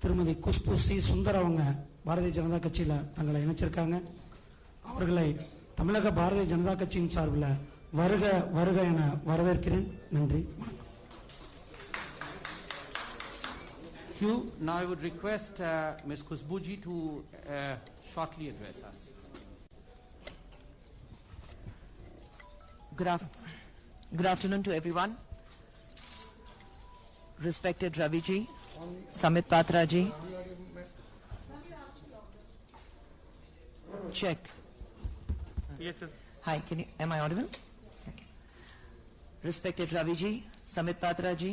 திருமதி குஷ்பு சி சுந்தர் அவங்க பாரதிய ஜனதா கட்சியில் தங்களை இணைச்சிருக்காங்க. அவர்களை தமிழக பாரதிய ஜனதா கட்சியின் சார்பில் வருக வருக என வரவேற்கிறேன். நன்றி, வணக்கம். Now I would request Ms. Kushbuji to shortly address us. Good afternoon to everyone. Respected Ravi ji, Samit Patra ji. Check. Yes, sir. Hi, am I audible? Okay. Respected Ravi ji, Samit Patra ji,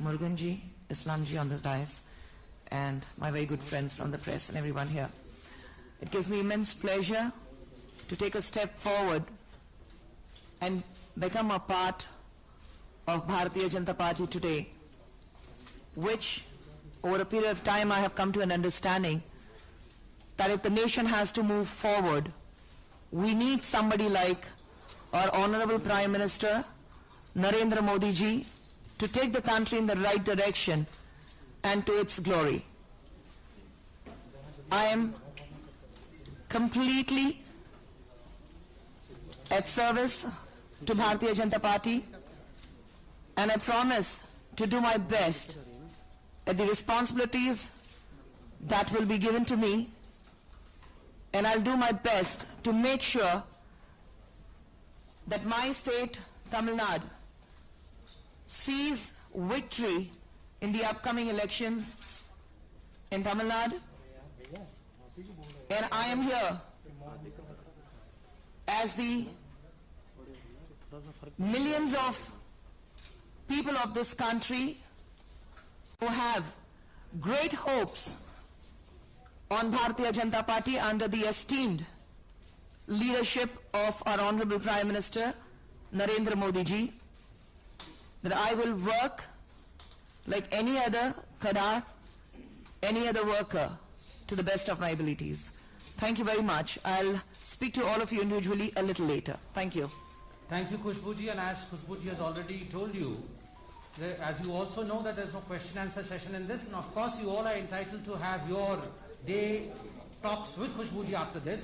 Murugan ji, Islam ji on the dais, and my very good friends from the press and everyone here. It gives me immense pleasure to take a step forward and become a part of Bharatiya Janata Party today, which over a period of time I have come to an understanding that if the nation has to move forward, we need somebody like our Honorable Prime Minister Narendra Modi ji to take the country in the right direction and to its glory. I am completely at service to Bharatiya Janata Party, and I promise to do my best at the responsibilities that will be given to me, and I'll do my best to make sure that my state, Tamil Nadu, sees victory in the upcoming elections in Tamil Nadu. And I am here as the millions of people of this country who have great hopes on Bharatiya Janata Party under the esteemed leadership of our Honorable Prime Minister Narendra Modi ji, that I will work like any other Kadar, any other worker, to the best of my abilities. Thank you very much. I'll speak to all of you individually a little later. Thank you. Thank you, Kushbuji. And as Kushbuji has already told you, as you also know that there's no question answer session in this, and of course you all are entitled to have your day talks with Kushbuji after this.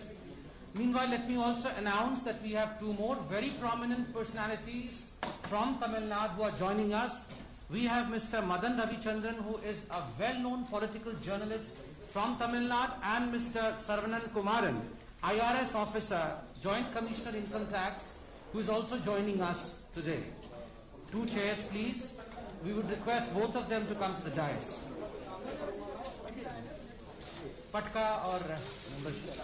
Meanwhile, let me also announce that we have two more very prominent personalities from Tamil Nadu who are joining us. We have Mr. Madan Ravichandran, who is a well-known political journalist from Tamil Nadu, and Mr. Saravanan Kumaran, IRS officer, Joint Commissioner Income Tax, who is also joining us today. Two chairs, please. We would request both of them to come to the dais. Patka or membership?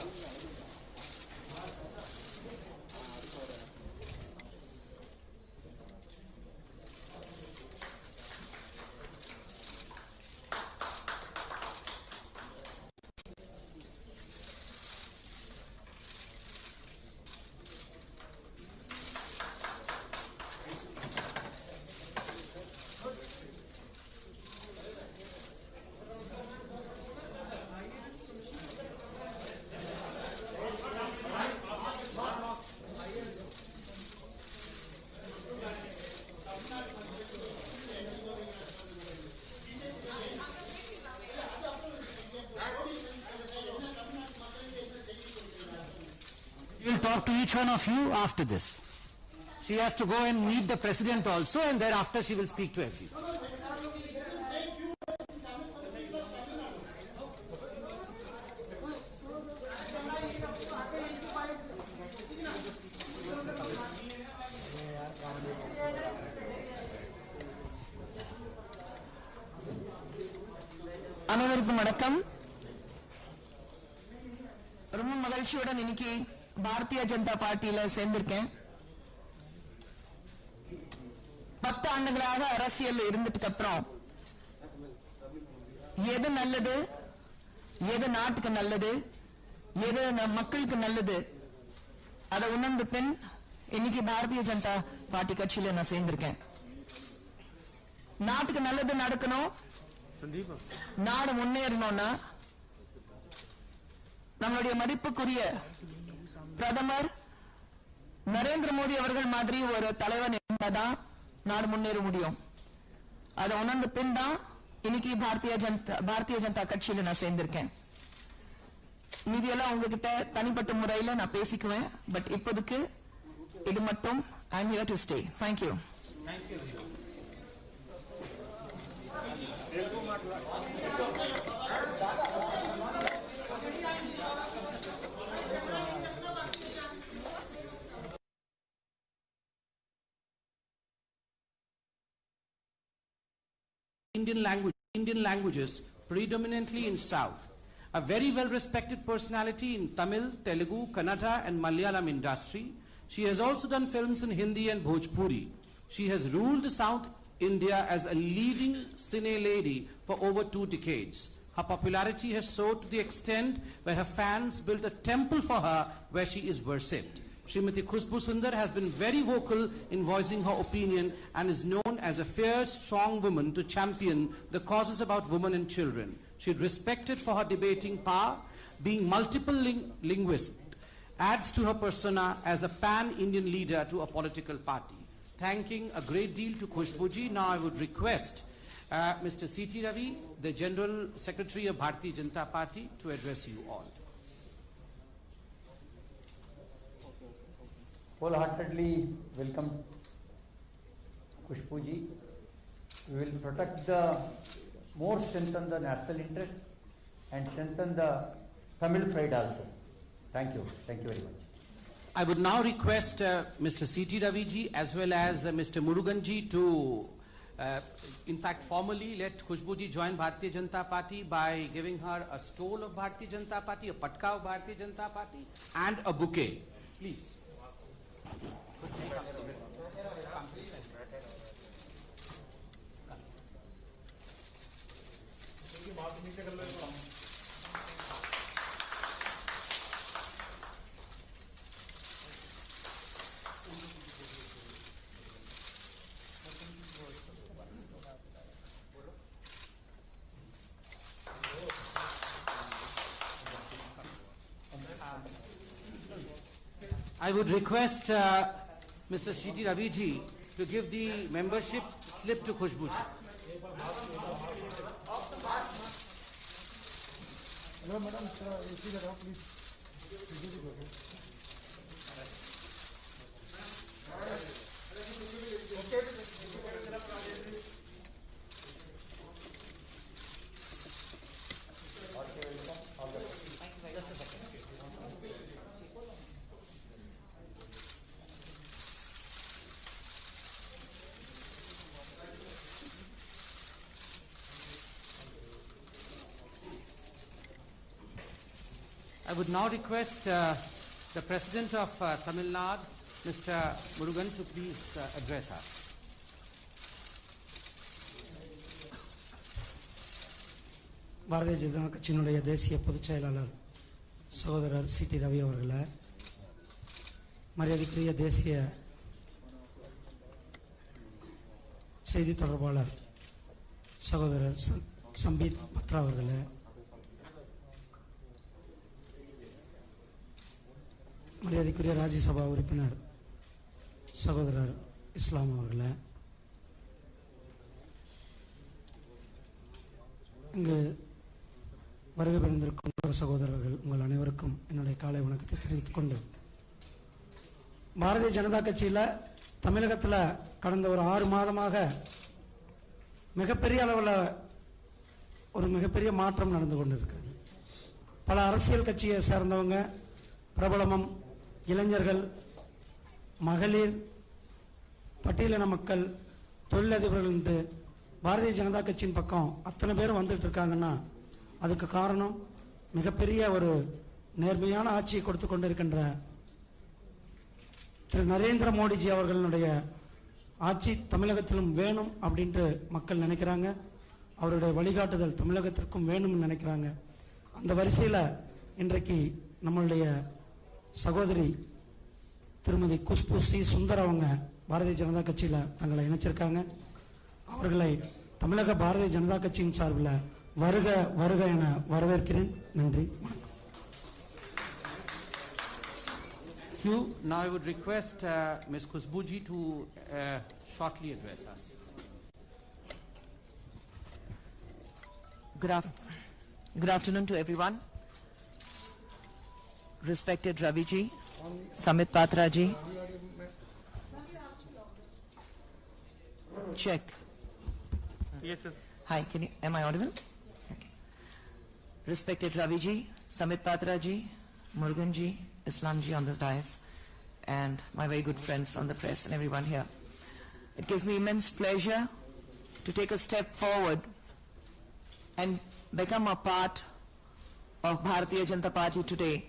We'll talk to each one of you after this. She has to go and meet the president also, and thereafter she will speak to everyone. அனைவருக்கும் வணக்கம். ரொம்ப மகிழ்ச்சியுடன் இன்னைக்கு பாரதிய ஜனதா பார்ட்டியில சேர்ந்திருக்கேன். 10 ஆண்டுகளாக அரசியல் இருந்ததுக்கு அப்புறம் எது நல்லது, எது நாட்டுக்கு நல்லது, எது மக்களுக்கு நல்லது, அதை உணர்ந்த பின் இன்னைக்கு பாரதிய ஜனதா பார்ட்டி கட்சியில நான் சேர்ந்திருக்கேன். நாட்டுக்கு நல்லது நடக்கணும், நாடு முன்னேறணும்னா நம்மளுடைய மதிப்புக்குரிய பிரதமர் நரேந்திர மோடி அவர்கள் மாதிரி ஒரு தலைவன் இருந்தாதான் நாடு முன்னேற முடியும். அதை உணர்ந்த பின் தான் இன்னைக்கு பாரதிய ஜனதா கட்சியில நான் சேர்ந்திருக்கேன். மீதியெல்லாம் உங்ககிட்ட தனிப்பட்ட முறையில நான் பேசிக்குவேன். பட் இப்போதைக்கு இது மட்டும் I am here to stay. Thank you. Indian languages, predominantly in South. A very well-respected personality in Tamil, Telugu, Kannada and Malayalam industry. She has also done films in Hindi and Bhojpuri. She has ruled South India as a leading cine lady for over 2 decades. Her popularity has soared to the extent where her fans built a temple for her where she is worshipped. Srimati Khushbu Sundar has been very vocal in voicing her opinion and is known as a fierce, strong woman to champion the causes about women and children. She is respected for her debating power, being multiple linguist, adds to her persona as a pan-Indian leader to a political party. Thanking a great deal to Khushbu ji, now I would request Mr. C.T. Ravi, the General Secretary of Bharatiya Janata Party, to address you all. Wholeheartedly welcome Khushbu ji. We will protect the more, strengthen the national interest and strengthen the Tamil pride also. Thank you very much. I would now request Mr. C.T. Ravi ji as well as Mr. Murugan ji to in fact formally let Khushbu ji join Bharatiya Janata Party by giving her a stole of Bharatiya Janata Party, a patka of Bharatiya Janata Party and a bouquet. Please. I would request Mr. C.T. Ravi ji to give the membership slip to Khushbu ji. Hello, madam. You see that, please. I would now request the President of Tamil Nadu, Mr. Murugan, to please address us. Bharatiya Janata கட்சியினுடைய தேசிய பொதுச் செயலாளர் சகோதரர் C.T. Ravi அவர்களே, மரியாதைக்குரிய தேசிய செய்தி தொடர்பாளர் சகோதரர் சம்பீத் பத்ரா அவர்களே, மரியாதைக்குரிய ராஜ்யசபா உறுப்பினர் சகோதரர் இஸ்லாம் அவர்களே, இங்கு வருகை புரிந்திருக்கும் சகோதரர்கள் உங்கள் அனைவருக்கும் என்னுடைய காலை வணக்கத்தை தெரிவித்துக் கொண்டு, பாரதிய ஜனதா கட்சியில் தமிழகத்தில் கடந்த ஒரு 6 மாதமாக மிகப்பெரிய அளவில் ஒரு மிகப்பெரிய மாற்றம் நடந்து கொண்டிருக்கிறது. பல அரசியல் கட்சியை சேர்ந்தவங்க, பிரபலமும், இளைஞர்கள், மகளிர், பட்டியலின மக்கள், தொழிலதிபர்கள் என்று பாரதிய ஜனதா கட்சியின் பக்கம் அத்தனை பேரும் வந்துட்டு இருக்காங்கன்னா அதுக்கு காரணம் மிகப்பெரிய ஒரு நேர்மையான ஆட்சியை கொடுத்து கொண்டிருக்கின்ற திரு நரேந்திர மோடிஜி அவர்களுடைய ஆட்சி தமிழகத்திலும் வேணும் அப்படின்ட்டு மக்கள் நினைக்கிறாங்க. அவருடைய வழிகாட்டுதல் தமிழகத்திற்கும் வேணும்னு நினைக்கிறாங்க. அந்த வரிசையில் இன்றைக்கு நம்மளுடைய சகோதரி திருமதி குஷ்பு சி சுந்தர் அவங்க பாரதிய ஜனதா கட்சியில் தங்களை இணைச்சிருக்காங்க. அவர்களை தமிழக பாரதிய ஜனதா கட்சியின் சார்பில் வருக வருக என வரவேற்கிறேன். நன்றி, வணக்கம். Now I would request Ms. Khushbu ji to shortly address us. Good afternoon to everyone. Respected Ravi ji, Samit Patra ji. Check. Yes, sir. Hi, am I audible? Okay. Respected Ravi ji, Samit Patra ji, Murugan ji, Islam ji on the dais, and my very good friends from the press and everyone here. It gives me immense pleasure to take a step forward and become a part of Bharatiya Janata Party today,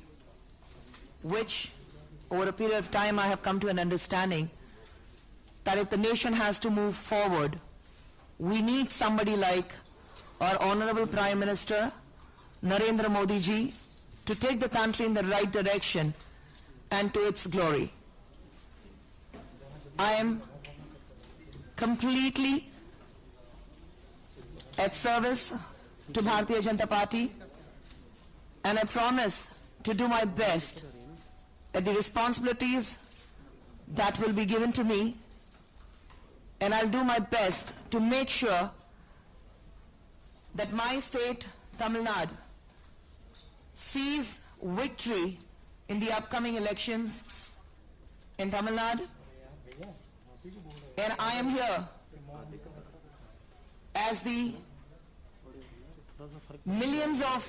which over a period of time I have come to an understanding that if the nation has to move forward, we need somebody like our Honorable Prime Minister Narendra Modi ji to take the country in the right direction and to its glory. I am completely at service to Bharatiya Janata Party, and I promise to do my best at the responsibilities that will be given to me, and I'll do my best to make sure that my state, Tamil Nadu, sees victory in the upcoming elections in Tamil Nadu. And I am here as the millions of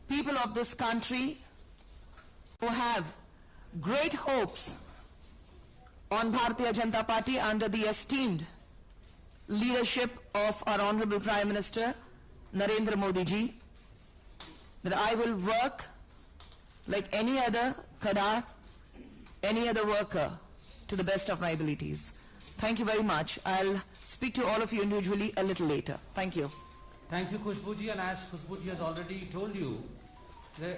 people of this country who have great hopes on Bharatiya Janata Party under the esteemed leadership of our Honorable Prime Minister Narendra Modi ji, that I will work like any other Khadar, any other worker, to the best of my abilities. Thank you very much. I'll speak to all of you individually a little later. Thank you. Thank you, Khushbu ji, and as Khushbu ji has already told you,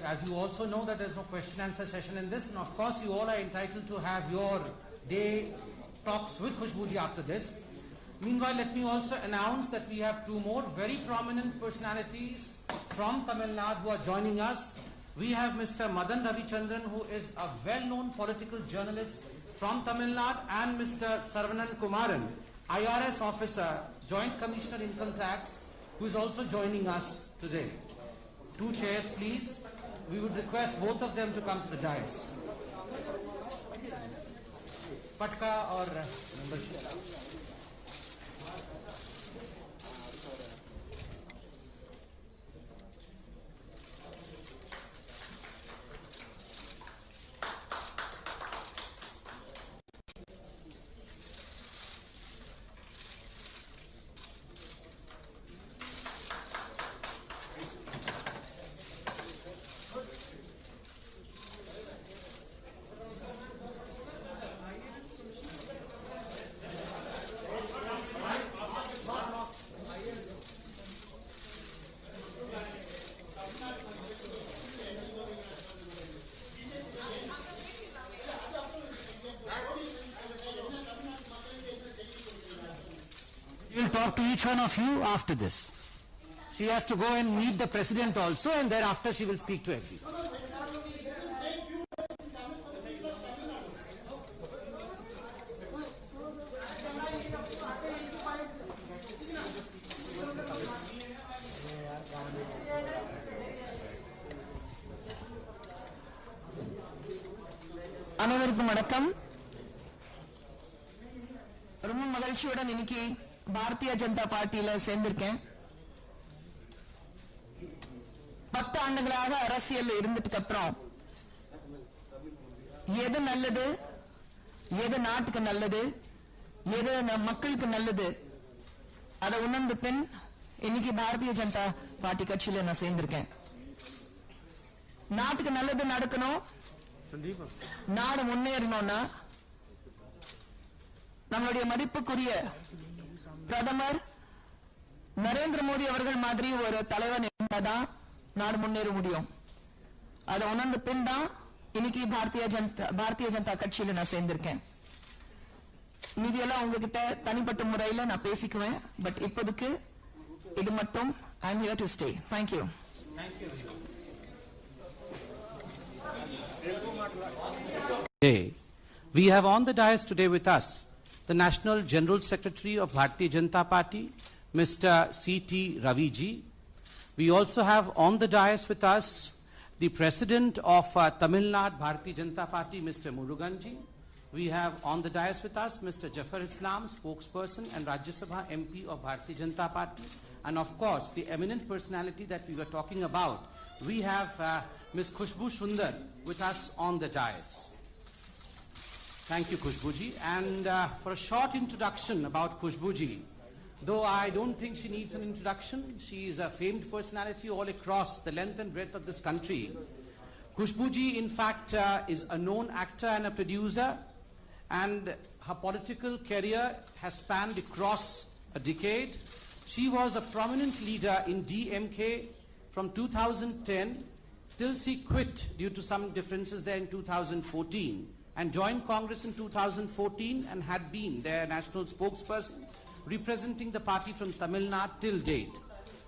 as you also know that there is no question answer session in this, and of course you all are entitled to have your day talks with Khushbu ji after this. Meanwhile, let me also announce that we have two more very prominent personalities from Tamil Nadu who are joining us. We have Mr. Madan Ravichandran, who is a well-known political journalist from Tamil Nadu, and Mr. Saravanan Kumaran, IRS officer, Joint Commissioner Income Tax, who is also joining us today. Two chairs, please. We would request both of them to come to the dais. Patka or membership? We will talk to each one of you after this. She has to go and meet the president also, and thereafter she will speak to everyone. அனைவருக்கும் வணக்கம். ரொம்ப மகிழ்ச்சியுடன் இன்னைக்கு பாரதிய ஜனதா பார்ட்டியில சேர்ந்திருக்கேன். 10 ஆண்டுகளாக அரசியல் இருந்ததுக்கு அப்புறம் எது நல்லது, எது நாட்டுக்கு நல்லது, எது மக்களுக்கு நல்லது, அதை உணர்ந்த பின் இன்னைக்கு பாரதிய ஜனதா பார்ட்டி கட்சியில நான் சேர்ந்திருக்கேன். நாட்டுக்கு நல்லது நடக்கணும், நாடு முன்னேறணும்னா நம்மளுடைய மதிப்புக்குரிய பிரதமர் நரேந்திர மோடி அவர்கள் மாதிரி ஒரு தலைவன் இருந்தாதான் நாடு முன்னேற முடியும். அதை உணர்ந்த பின் தான் இன்னைக்கு பாரதிய ஜனதா கட்சியில நான் சேர்ந்திருக்கேன். மீதியெல்லாம் உங்ககிட்ட தனிப்பட்ட முறையில் நான் பேசிக்குவேன். பட் இப்போதைக்கு இது மட்டும் I am here to stay. Thank you. We have on the dais today with us the National General Secretary of Bharatiya Janata Party, Mr. C.T. Ravi ji, We also have on the dais with us the President of Tamil Nadu Bharatiya Janata Party, Mr. Muruganji. We have on the dais with us Mr. Jafar Islam, spokesperson and Rajya Sabha MP of Bharatiya Janata Party. And of course, the eminent personality that we were talking about, we have Ms. Khushbu Sundar with us on the dais. Thank you, Khushbuji. And for a short introduction about Khushbuji, though I don't think she needs an introduction, she is a famed personality all across the length and breadth of this country. Khushbuji, in fact, is a known actor and a producer, and her political career has spanned across a decade. She was a prominent leader in DMK from 2010 till she quit due to some differences there in 2014 and joined Congress in 2014 and had been their national spokesperson representing the party from Tamil Nadu till date.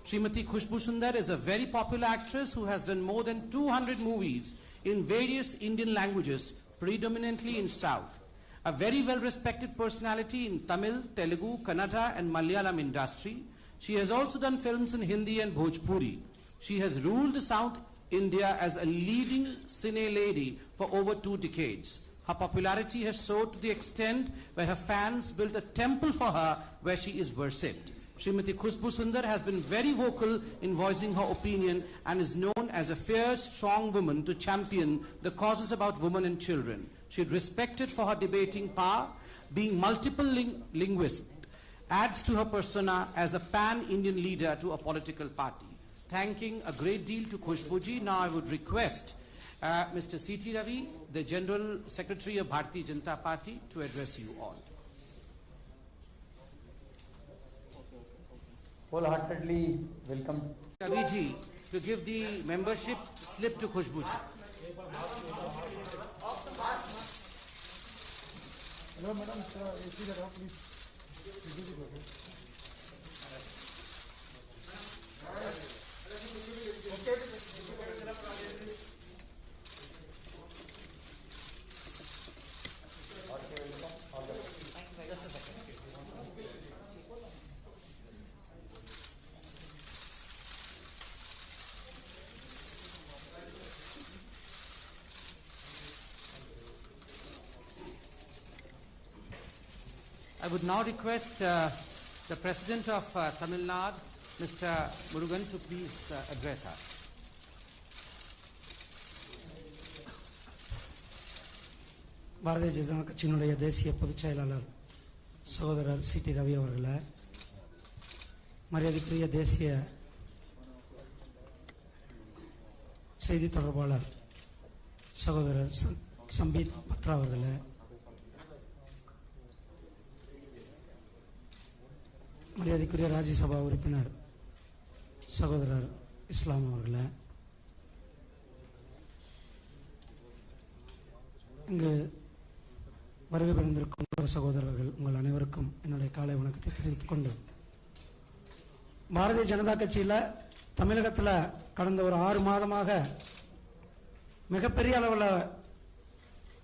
Srimati Khushbu Sundar is a very popular actress who has done more than 200 movies in various Indian languages, predominantly in South. A very well-respected personality in Tamil, Telugu, Kannada and Malayalam industry. She has also done films in Hindi and Bhojpuri. She has ruled South India as a leading cine lady for over 2 decades. Her popularity has soared to the extent where her fans built a temple for her where she is worshipped. Srimati Khushbu Sundar has been very vocal in voicing her opinion and is known as a fierce, strong woman to champion the causes about women and children. She is respected for her debating power, being multiple linguist, adds to her persona as a pan-Indian leader to a political party. Thanking a great deal to Khushbuji, now I would request Mr. C.T. Ravi, the General Secretary of Bharatiya Janata Party, to address you all. Wholeheartedly welcome. Ravi ji, to give the membership slip to Khushbuji. Hello, madam. Please. I would now request the President of Tamil Nadu, Mr. Murugan, to please address us. Bharatiya Janata கட்சியினுடைய தேசிய பொதுச் செயலாளர் சகோதரர் CT. Ravi அவர்களே, மரியாதைக்குரிய தேசிய செய்தி தொடர்பாளர் சகோதரர் சம்பீத் பத்ரா அவர்களே, மரியாதைக்குரிய ராஜ்யசபா உறுப்பினர் சகோதரர் இஸ்லாம் அவர்களே, இங்கு வருகை புரிந்திருக்கும் சகோதரர்கள் உங்கள் அனைவருக்கும் என்னுடைய காலை வணக்கத்தை தெரிவித்துக் கொண்டு, பாரதிய ஜனதா கட்சியில் தமிழகத்தில் கடந்த ஒரு 6 மாதமாக மிகப்பெரிய அளவில்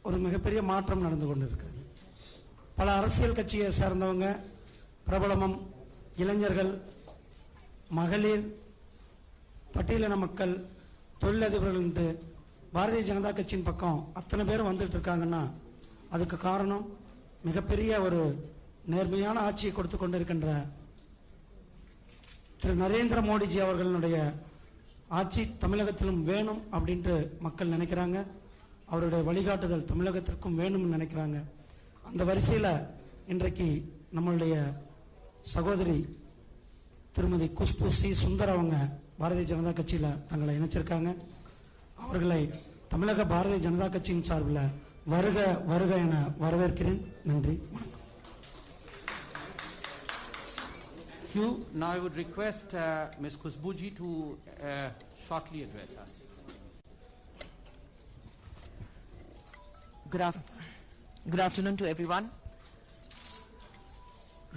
ஒரு மிகப்பெரிய மாற்றம் நடந்து கொண்டிருக்கிறது. பல அரசியல் கட்சியை சேர்ந்தவங்க, பிரபலமும், இளைஞர்கள், மகளிர், பட்டியலின மக்கள், தொழிலதிபர்கள் என்று பாரதிய ஜனதா கட்சியின் பக்கம் அத்தனை பேரும் வந்துட்டு இருக்காங்கன்னா அதுக்கு காரணம் மிகப்பெரிய ஒரு நேர்மையான ஆட்சியை கொடுத்து கொண்டிருக்கின்ற திரு நரேந்திர மோடிஜி அவர்களுடைய ஆட்சி தமிழகத்திலும் வேணும் அப்படின்ட்டு மக்கள் நினைக்கிறாங்க. அவருடைய வழிகாட்டுதல் தமிழகத்திற்கும் வேணும்னு நினைக்கிறாங்க. அந்த வரிசையில் இன்றைக்கு நம்மளுடைய சகோதரி திருமதி குஷ்பு சி சுந்தர் அவங்க பாரதிய ஜனதா கட்சியில் தங்களை இணைச்சிருக்காங்க. அவர்களை தமிழக பாரதிய ஜனதா கட்சியின் சார்பில் வருக வருக என வரவேற்கிறேன். நன்றி, வணக்கம். Thank you. Now I would request Ms. Khushbuji to shortly address us. Good afternoon to everyone.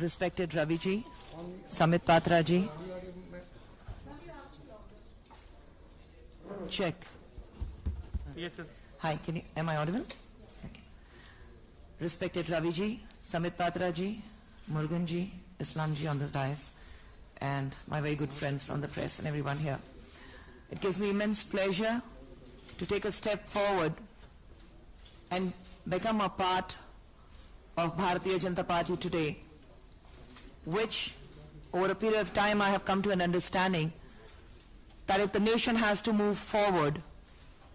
Respected Ravi ji, Samit Patra ji. Check. Yes, sir. Hi, am I audible? Okay. Respected Ravi ji, Samit Patra ji, Murugan ji, Islam ji on the dais, and my very good friends from the press and everyone here. It gives me immense pleasure to take a step forward and become a part of Bharatiya Janata Party today, which over a period of time I have come to an understanding that if the nation has to move forward,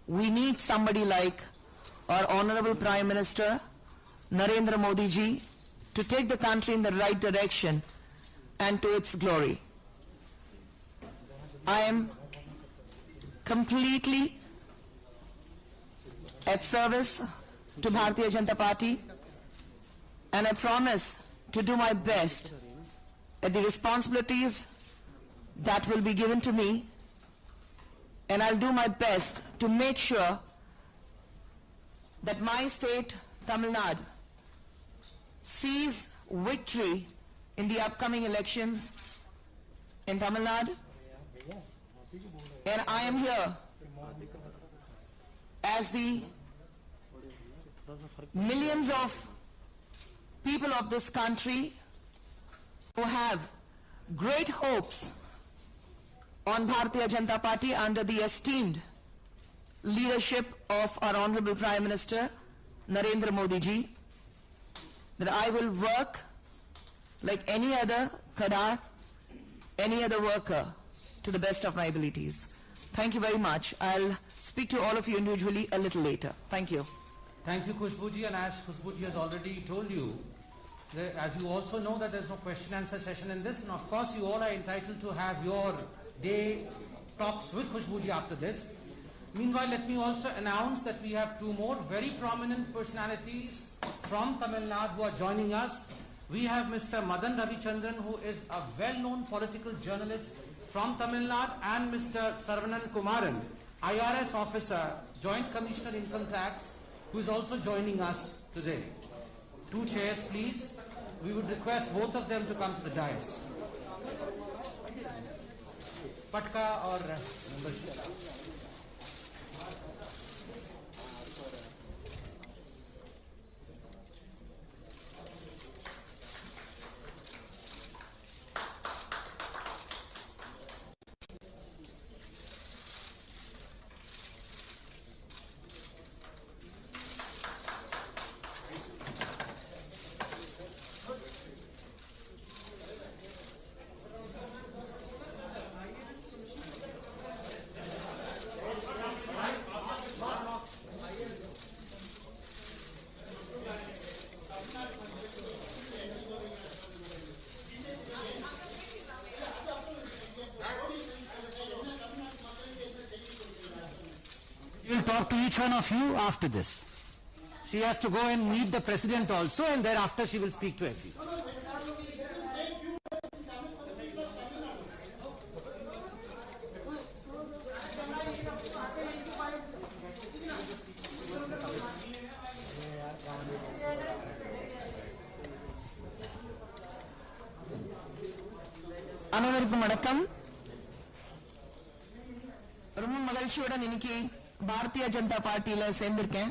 we need somebody like our Honorable Prime Minister Narendra Modi ji to take the country in the right direction and to its glory. I am completely at service to Bharatiya Janata Party, and I promise to do my best at the responsibilities that will be given to me, and I'll do my best to make sure that my state, Tamil Nadu, sees victory in the upcoming elections in Tamil Nadu. And I am here as the millions of people of this country who have great hopes on Bharatiya Janata Party under the esteemed leadership of our Honorable Prime Minister Narendra Modi ji, that I will work like any other Kadar, any other worker, to the best of my abilities. Thank you very much. I'll speak to all of you individually a little later. Thank you. Thank you, Khushbu ji, and as Khushbu ji has already told you, as you also know that there's no question answer session in this, and of course you all are entitled to have your day talks with Khushbu ji after this. Meanwhile, let me also announce that we have two more very prominent personalities from Tamil Nadu who are joining us. We have Mr. Madan Ravichandran, who is a well-known political journalist from Tamil Nadu, and Mr. Saravanan Kumaran, IRS officer, Joint Commissioner Income Tax, who is also joining us today. Two chairs, please. We would request both of them to come to the dais. Patka or membership. We will talk to each one of you after this. She has to go and meet the president also, and thereafter she will speak to everyone. அனைவருக்கும் வணக்கம். ரொம்ப மகிழ்ச்சியுடன் இன்னைக்கு பாரதிய ஜனதா பார்ட்டியில சேர்ந்திருக்கேன்.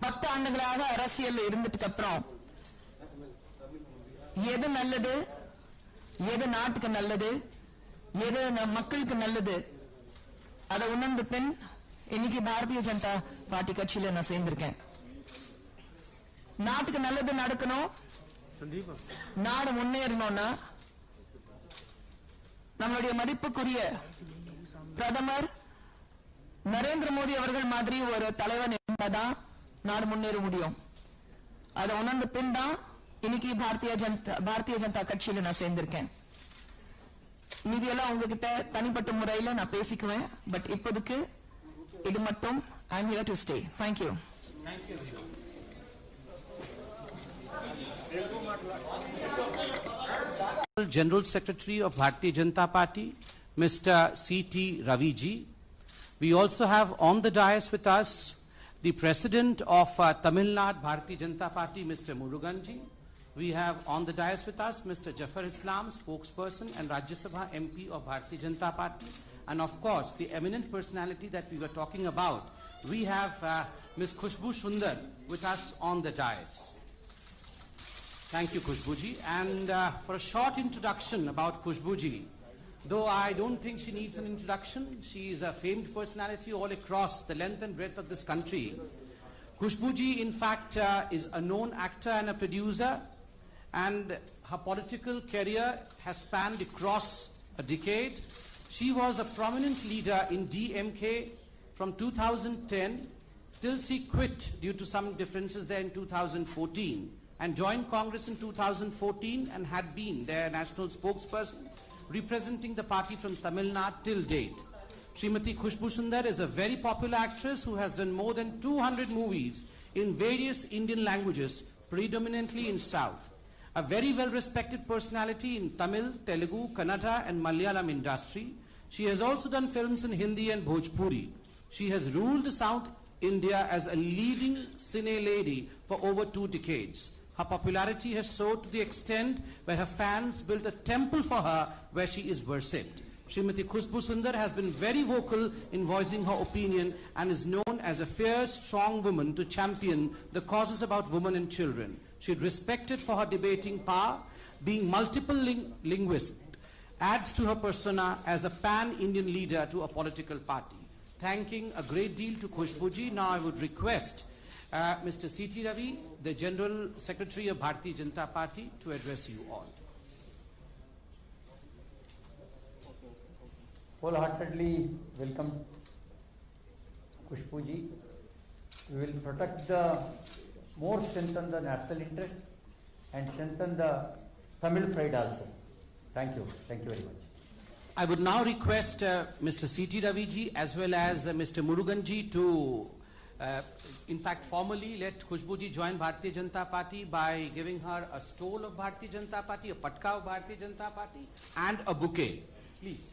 10 ஆண்டுகளாக அரசியல் இருந்ததுக்கு அப்புறம் எது நல்லது, எது நாட்டுக்கு நல்லது, எது மக்களுக்கு நல்லது, அதை உணர்ந்த பின் இன்னைக்கு பாரதிய ஜனதா பார்ட்டி கட்சியில நான் சேர்ந்திருக்கேன். நாட்டுக்கு நல்லது நடக்கணும், நாடு முன்னேறணும்னா நம்மளுடைய மதிப்புக்குரிய பிரதமர் நரேந்திர மோடி அவர்கள் மாதிரி ஒரு தலைவன் இருந்தாதான் நாடு முன்னேற முடியும். அதை உணர்ந்த பின் தான் இன்னைக்கு பாரதிய ஜனதா கட்சியில நான் சேர்ந்திருக்கேன். மீதியெல்லாம் உங்ககிட்ட தனிப்பட்ட முறையில நான் பேசிக்குவேன். பட் இப்போதைக்கு இது மட்டும் I am here to stay. Thank you. General Secretary of Bharatiya Janata Party, Mr. C.T. Ravi ji. We also have on the dais with us the President of Tamil Nadu Bharatiya Janata Party, Mr. Murugan ji. We have on the dais with us Mr. Jafar Islam, spokesperson and Rajya Sabha MP of Bharatiya Janata Party. And of course, the eminent personality that we were talking about, we have Ms. Khushbu Sundar with us on the dais. Thank you, Khushbuji. And for a short introduction about Khushbuji, though I don't think she needs an introduction, she is a famed personality all across the length and breadth of this country. Khushbuji, in fact, is a known actor and a producer, and her political career has spanned across a decade. She was a prominent leader in DMK from 2010 till she quit due to some differences there in 2014 and joined Congress in 2014 and had been their national spokesperson representing the party from Tamil Nadu till date. Srimati Khushbu Sundar is a very popular actress who has done more than 200 movies in various Indian languages, predominantly in South. A very well-respected personality in Tamil, Telugu, Kannada and Malayalam industry. She has also done films in Hindi and Bhojpuri. She has ruled South India as a leading cine lady for over 2 decades. Her popularity has soared to the extent where her fans built a temple for her where she is worshipped. Srimati Khushbu Sundar has been very vocal in voicing her opinion and is known as a fierce, strong woman to champion the causes about women and children. She is respected for her debating power, being multiple linguist, adds to her persona as a pan-Indian leader to a political party. Thanking a great deal to Khushbuji, now I would request Mr. C.T. Ravi, the General Secretary of Bharatiya Janata Party, to address you all. Wholeheartedly welcome Khushbuji. We will protect the, more strengthen the national interest and strengthen the Tamil pride also. Thank you. Thank you very much. I would now request Mr. C.T. Raviji as well as Mr. Muruganji to, in fact, formally let Khushbuji join Bharatiya Janata Party by giving her a stole of Bharatiya Janata Party, a patka of Bharatiya Janata Party, and a bouquet. Please.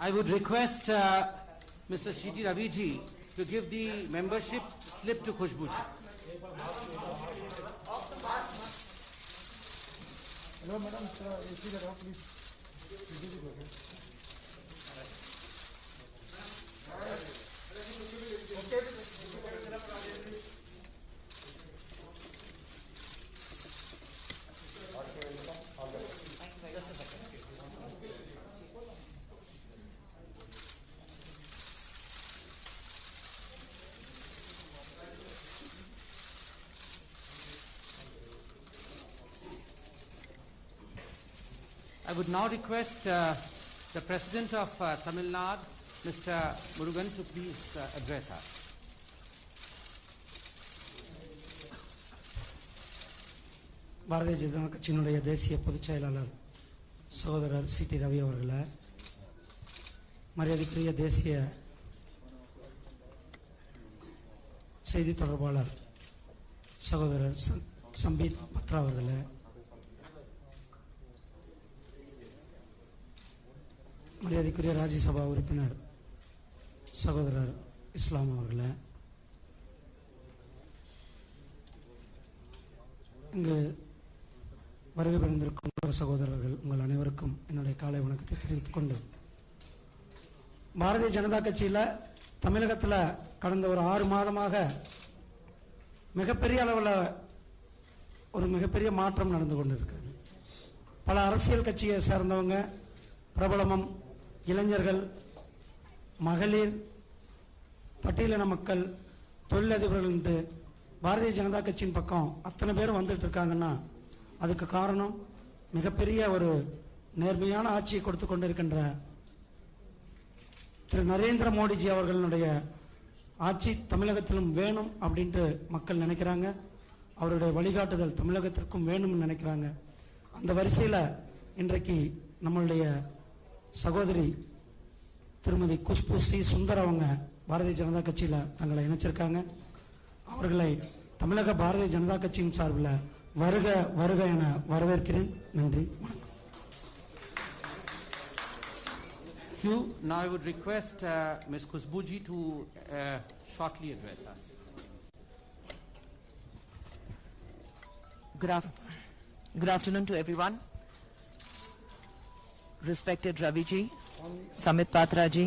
I would request Mr. C.T. Raviji to give the membership slip to Khushbuji. Hello, madam. Please. I would now request the President of Tamil Nadu, Mr. Murugan, to please address us. Bharatiya Janata கட்சியினுடைய தேசிய பொதுச் செயலாளர் சகோதரர் CT. Ravi அவர்களே, மரியாதைக்குரிய தேசிய செய்தி தொடர்பாளர் சகோதரர் சம்பீத் பத்ரா அவர்களே, மரியாதைக்குரிய ராஜ்யசபா உறுப்பினர் சகோதரர் இஸ்லாம் அவர்களே, இங்கு வருகை புரிந்திருக்கும் சகோதரர்கள் உங்கள் அனைவருக்கும் என்னுடைய காலை வணக்கத்தை தெரிவித்துக் கொண்டு, பாரதிய ஜனதா கட்சியில் தமிழகத்தில் கடந்த ஒரு 6 மாதமாக மிகப்பெரிய அளவில் ஒரு மிகப்பெரிய மாற்றம் நடந்து கொண்டிருக்கிறது. பல அரசியல் கட்சியை சார்ந்தவங்க, பிரபலமும், இளைஞர்கள், மகளிர், பட்டியலின மக்கள், தொழிலதிபர்கள் என்று பாரதிய ஜனதா கட்சியின் பக்கம் அத்தனை பேரும் வந்துட்டு இருக்காங்கன்னா அதுக்கு காரணம் மிகப்பெரிய ஒரு நேர்மையான ஆட்சியை கொடுத்து கொண்டிருக்கின்ற திரு நரேந்திர மோடிஜி அவர்களுடைய ஆட்சி தமிழகத்திலும் வேணும் அப்படின்ட்டு மக்கள் நினைக்கிறாங்க. அவருடைய வழிகாட்டுதல் தமிழகத்திற்கும் வேணும்னு நினைக்கிறாங்க. அந்த வரிசையில் இன்றைக்கு நம்மளுடைய சகோதரி திருமதி குஷ்பு சி சுந்தர் அவங்க பாரதிய ஜனதா கட்சியில் தங்களை இணைச்சிருக்காங்க. அவர்களை தமிழக பாரதிய ஜனதா கட்சியின் சார்பில் வருக வருக என வரவேற்கிறேன். நன்றி, வணக்கம். Hugh, now I would request Ms. Khushbuji to shortly address us. Good afternoon to everyone. Respected Ravi ji, Samit Patra ji.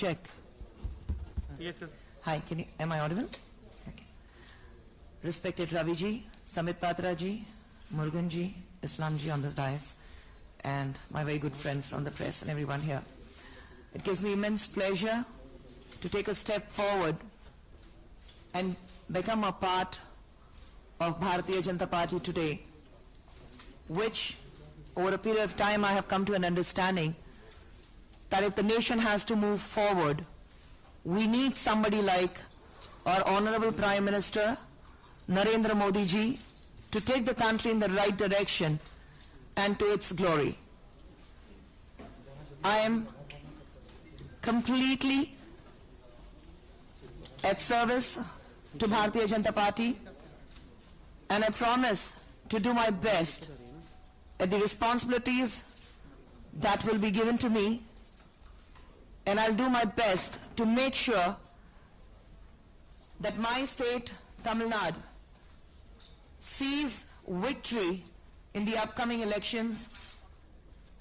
Check. Yes, sir. Hi, am I audible? Okay. Respected Ravi ji, Samit Patra ji, Murugan ji, Islam ji on the dais, and my very good friends from the press and everyone here. It gives me immense pleasure to take a step forward and become a part of Bharatiya Janata Party today, which over a period of time I have come to an understanding that if the nation has to move forward, we need somebody like our Honorable Prime Minister Narendra Modi ji to take the country in the right direction and to its glory. I am completely at service to Bharatiya Janata Party, and I promise to do my best at the responsibilities that will be given to me, and I'll do my best to make sure that my state, Tamil Nadu, sees victory in the upcoming elections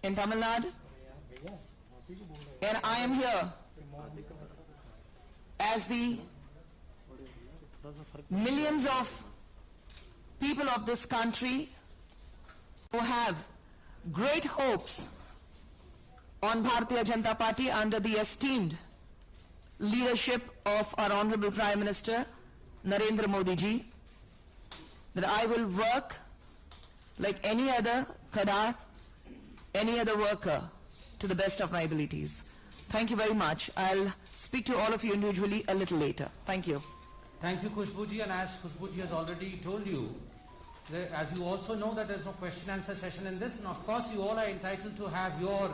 in Tamil Nadu. And I am here as the millions of people of this country who have great hopes on Bharatiya Janata Party under the esteemed leadership of our Honorable Prime Minister Narendra Modi ji, that I will work like any other Kadar, any other worker, to the best of my abilities. Thank you very much. I'll speak to all of you individually a little later. Thank you. Thank you, Khushbuji, and as Khushbuji has already told you, as you also know that there is no question answer session in this, and of course you all are entitled to have your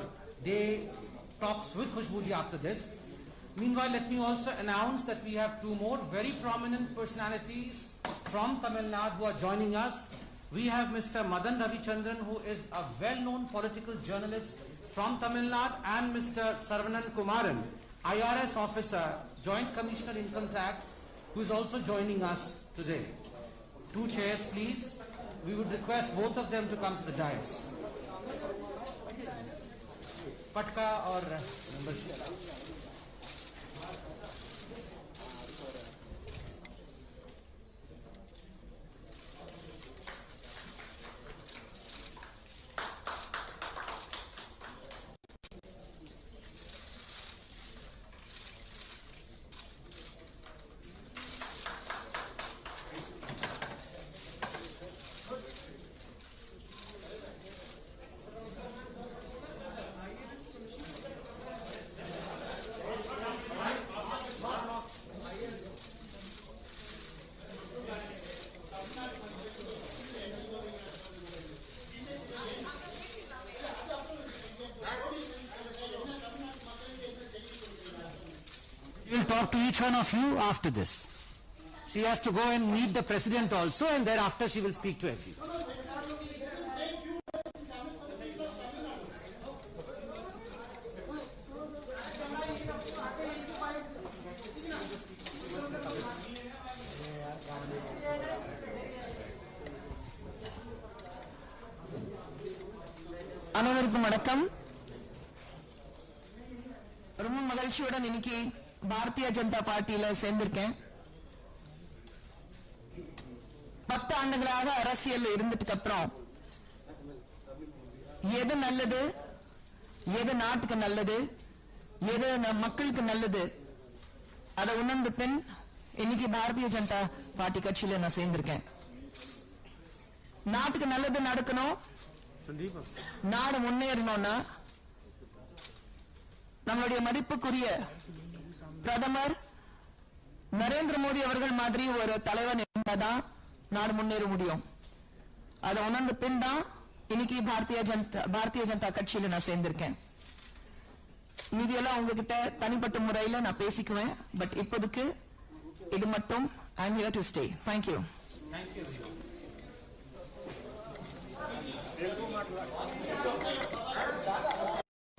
day talks with Khushbuji after this. Meanwhile, let me also announce that we have two more very prominent personalities from Tamil Nadu who are joining us. We have Mr. Madan Ravichandran, who is a well-known political journalist from Tamil Nadu, and Mr. Saravanan Kumaran, IRS officer, Joint Commissioner Income Tax, who is also joining us today. Two chairs, please. We would request both of them to come to the dais. Patka or membership? We will talk to each one of you after this. She has to go and meet the president also, and thereafter she will speak to everyone. அனைவருக்கும் வணக்கம். ரொம்ப மகிழ்ச்சியுடன் இன்னைக்கு பாரதிய ஜனதா பார்ட்டியில சேர்ந்திருக்கேன். 10 ஆண்டுகளாக அரசியல் இருந்ததுக்கு அப்புறம் எது நல்லது, எது நாட்டுக்கு நல்லது, எது மக்களுக்கு நல்லது, அதை உணர்ந்த பின் இன்னைக்கு பாரதிய ஜனதா பார்ட்டி கட்சியில நான் சேர்ந்திருக்கேன். நாட்டுக்கு நல்லது நடக்கணும், நாடு முன்னேறணும்னா நம்மளுடைய மதிப்புக்குரிய பிரதமர் நரேந்திர மோடி அவர்கள் மாதிரி ஒரு தலைவன் இருந்தாதான் நாடு முன்னேற முடியும். அதை உணர்ந்த பின் தான் இன்னைக்கு பாரதிய ஜனதா கட்சியில நான் சேர்ந்திருக்கேன். மீதியெல்லாம் உங்ககிட்ட தனிப்பட்ட முறையில நான் பேசிக்குவேன். பட் இப்போதைக்கு இது மட்டும் I'm here to stay. Thank you. Thank you, everyone.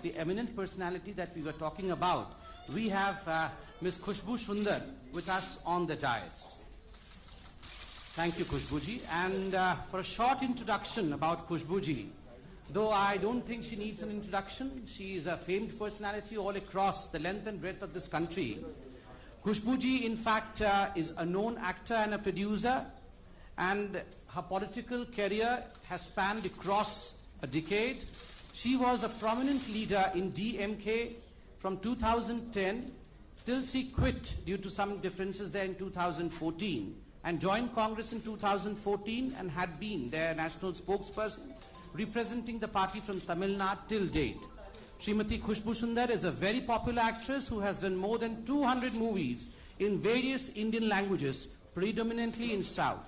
The eminent personality that we were talking about, we have Ms. Khushbu Sundar with us on the dais. Thank you, Khushbuji. And for a short introduction about Khushbuji, though I don't think she needs an introduction, she is a famed personality all across the length and breadth of this country. Khushbuji, in fact, is a known actor and a producer, and her political career has spanned across a decade. She was a prominent leader in DMK from 2010 till she quit due to some differences there in 2014 and joined Congress in 2014 and had been their national spokesperson representing the party from Tamil Nadu till date. Srimati Khushbu Sundar is a very popular actress who has done more than 200 movies in various Indian languages, predominantly in South.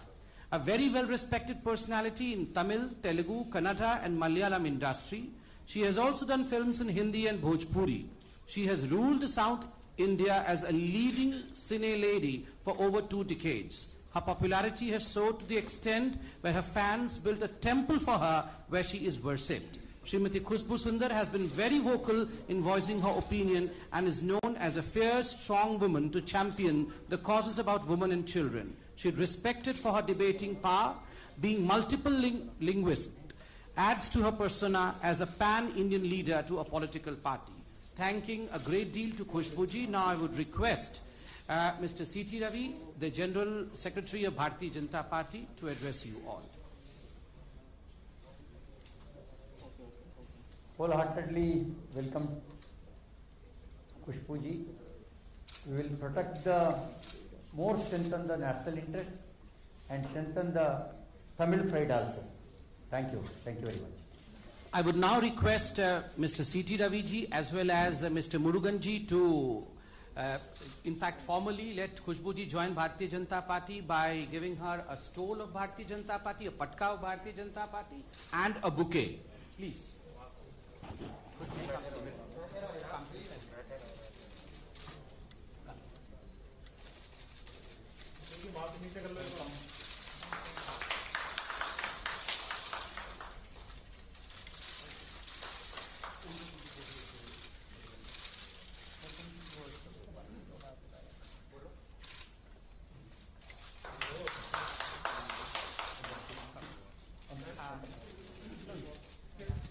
A very well-respected personality in Tamil, Telugu, Kannada and Malayalam industry. She has also done films in Hindi and Bhojpuri. She has ruled South India as a leading cine lady for over 2 decades. Her popularity has soared to the extent where her fans built a temple for her where she is worshipped. Srimati Khushbu Sundar has been very vocal in voicing her opinion and is known as a fierce, strong woman to champion the causes about women and children. She is respected for her debating power, being multiple linguist, adds to her persona as a pan-Indian leader to a political party. Thanking a great deal to Khushbuji, now I would request Mr. C.T. Ravi, the General Secretary of Bharatiya Janata Party, to address you all. Wholeheartedly welcome Khushbuji. We will protect the, more strengthen the national interest and strengthen the Tamil pride also. Thank you very much. I would now request Mr. C.T. Ravi ji as well as Mr. Murugan ji to in fact formally let Khushbu ji join Bharatiya Janata Party by giving her a stole of Bharatiya Janata Party, a patka of Bharatiya Janata Party and a bouquet. Please.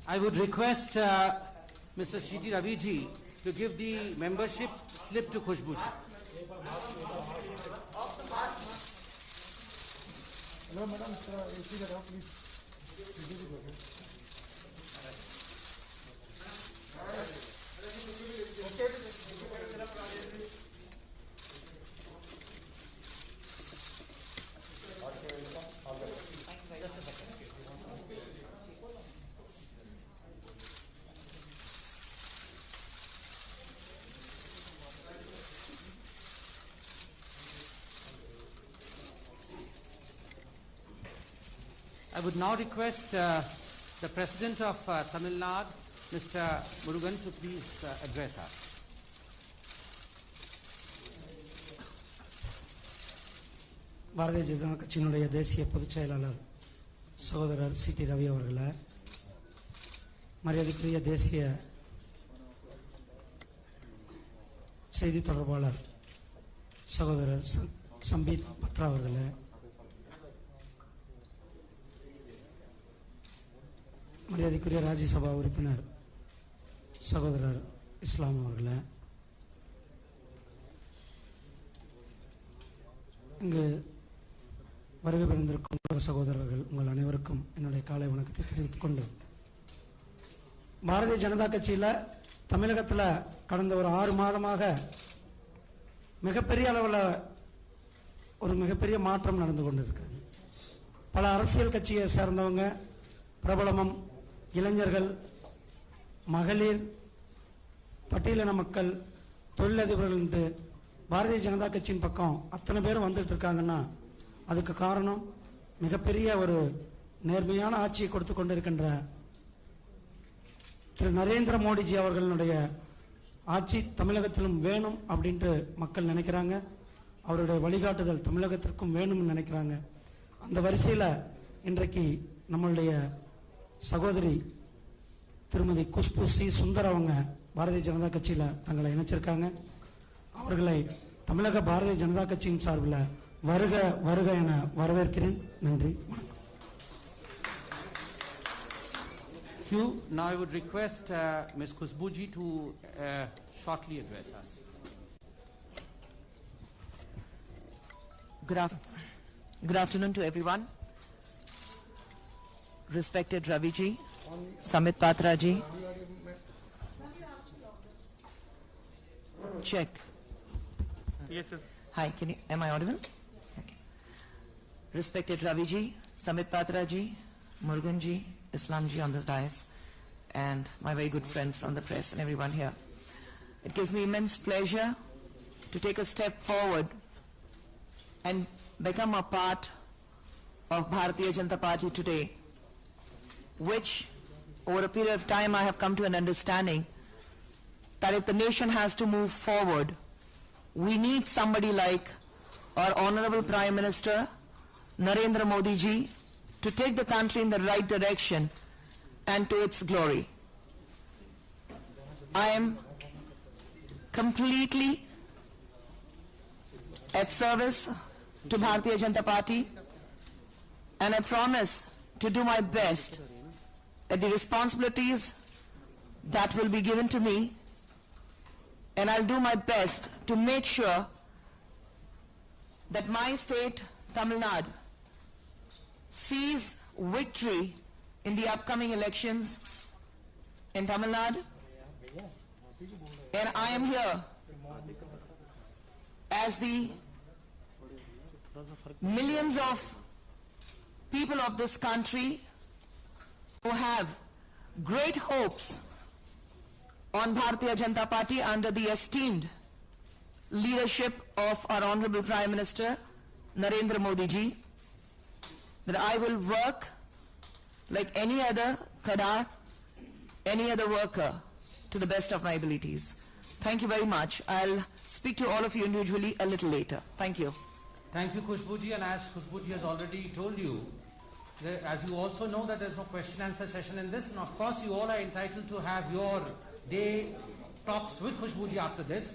I would request Mr. C.T. Ravi ji to give the membership slip to Khushbu ji. Hello, madam. Please. I would now request the President of Tamil Nadu, Mr. Murugan, to please address us. Bharatiya Janata கட்சியினுடைய தேசிய பொதுச் செயலாளர் சகோதரர் CT. Ravi அவர்களே, மரியாதைக்குரிய தேசிய செய்தி தொடர்பாளர் சகோதரர் சம்பீத் பத்ரா அவர்களே, மரியாதைக்குரிய ராஜ்யசபா உறுப்பினர் சகோதரர் இஸ்லாம் அவர்களே, இங்கு வருகை புரிந்திருக்கும் சகோதரர்கள் உங்கள் அனைவருக்கும் என்னுடைய காலை வணக்கத்தை தெரிவித்துக் கொண்டு, பாரதிய ஜனதா கட்சியில் தமிழகத்தில் கடந்த ஒரு 6 மாதமாக மிகப்பெரிய அளவில் ஒரு மிகப்பெரிய மாற்றம் நடந்து கொண்டிருக்கிறது. பல அரசியல் கட்சியை சேர்ந்தவங்க, பிரபலமும், இளைஞர்கள், மகளிர், பட்டியலின மக்கள், தொழிலதிபர்கள் என்று பாரதிய ஜனதா கட்சியின் பக்கம் அத்தனை பேரும் வந்துட்டு இருக்காங்கன்னா அதுக்கு காரணம் மிகப்பெரிய ஒரு நேர்மையான ஆட்சியை கொடுத்து கொண்டிருக்கின்ற திரு நரேந்திர மோடிஜி அவர்களுடைய ஆட்சி தமிழகத்திலும் வேணும் அப்படின்ட்டு மக்கள் நினைக்கிறாங்க. அவருடைய வழிகாட்டுதல் தமிழகத்திற்கும் வேணும்னு நினைக்கிறாங்க. அந்த வரிசையில் இன்றைக்கு நம்மளுடைய சகோதரி திருமதி குஷ்பு சி சுந்தர் அவங்க பாரதிய ஜனதா கட்சியில் தங்களை இணைச்சிருக்காங்க. அவர்களை தமிழக பாரதிய ஜனதா கட்சியின் சார்பில் வருக வருக என வரவேற்கிறேன். நன்றி, வணக்கம். Now I would request Ms. Kushbuji to shortly address us. Good afternoon to everyone. Respected Ravi ji, Samit Patra ji. Check. Yes, sir. Hi, am I audible? Okay. Respected Ravi ji, Samit Patra ji, Murugan ji, Islam ji on the dais, and my very good friends from the press and everyone here. It gives me immense pleasure to take a step forward and become a part of Bharatiya Janata Party today, which over a period of time I have come to an understanding that if the nation has to move forward, we need somebody like our Honorable Prime Minister Narendra Modi ji to take the country in the right direction and to its glory. I am completely at service to Bharatiya Janata Party, and I promise to do my best at the responsibilities that will be given to me, and I'll do my best to make sure that my state, Tamil Nadu, sees victory in the upcoming elections in Tamil Nadu, and I am here as the millions of people of this country who have great hopes on Bharatiya Janata Party under the esteemed leadership of our Honorable Prime Minister Narendra Modi ji, that I will work like any other Kadar, any other worker, to the best of my abilities. Thank you very much. I'll speak to all of you individually a little later. Thank you. Thank you, Kushbuji, and as Kushbuji has already told you, as you also know that there's no question answer session in this, and of course you all are entitled to have your day talks with Kushbuji after this.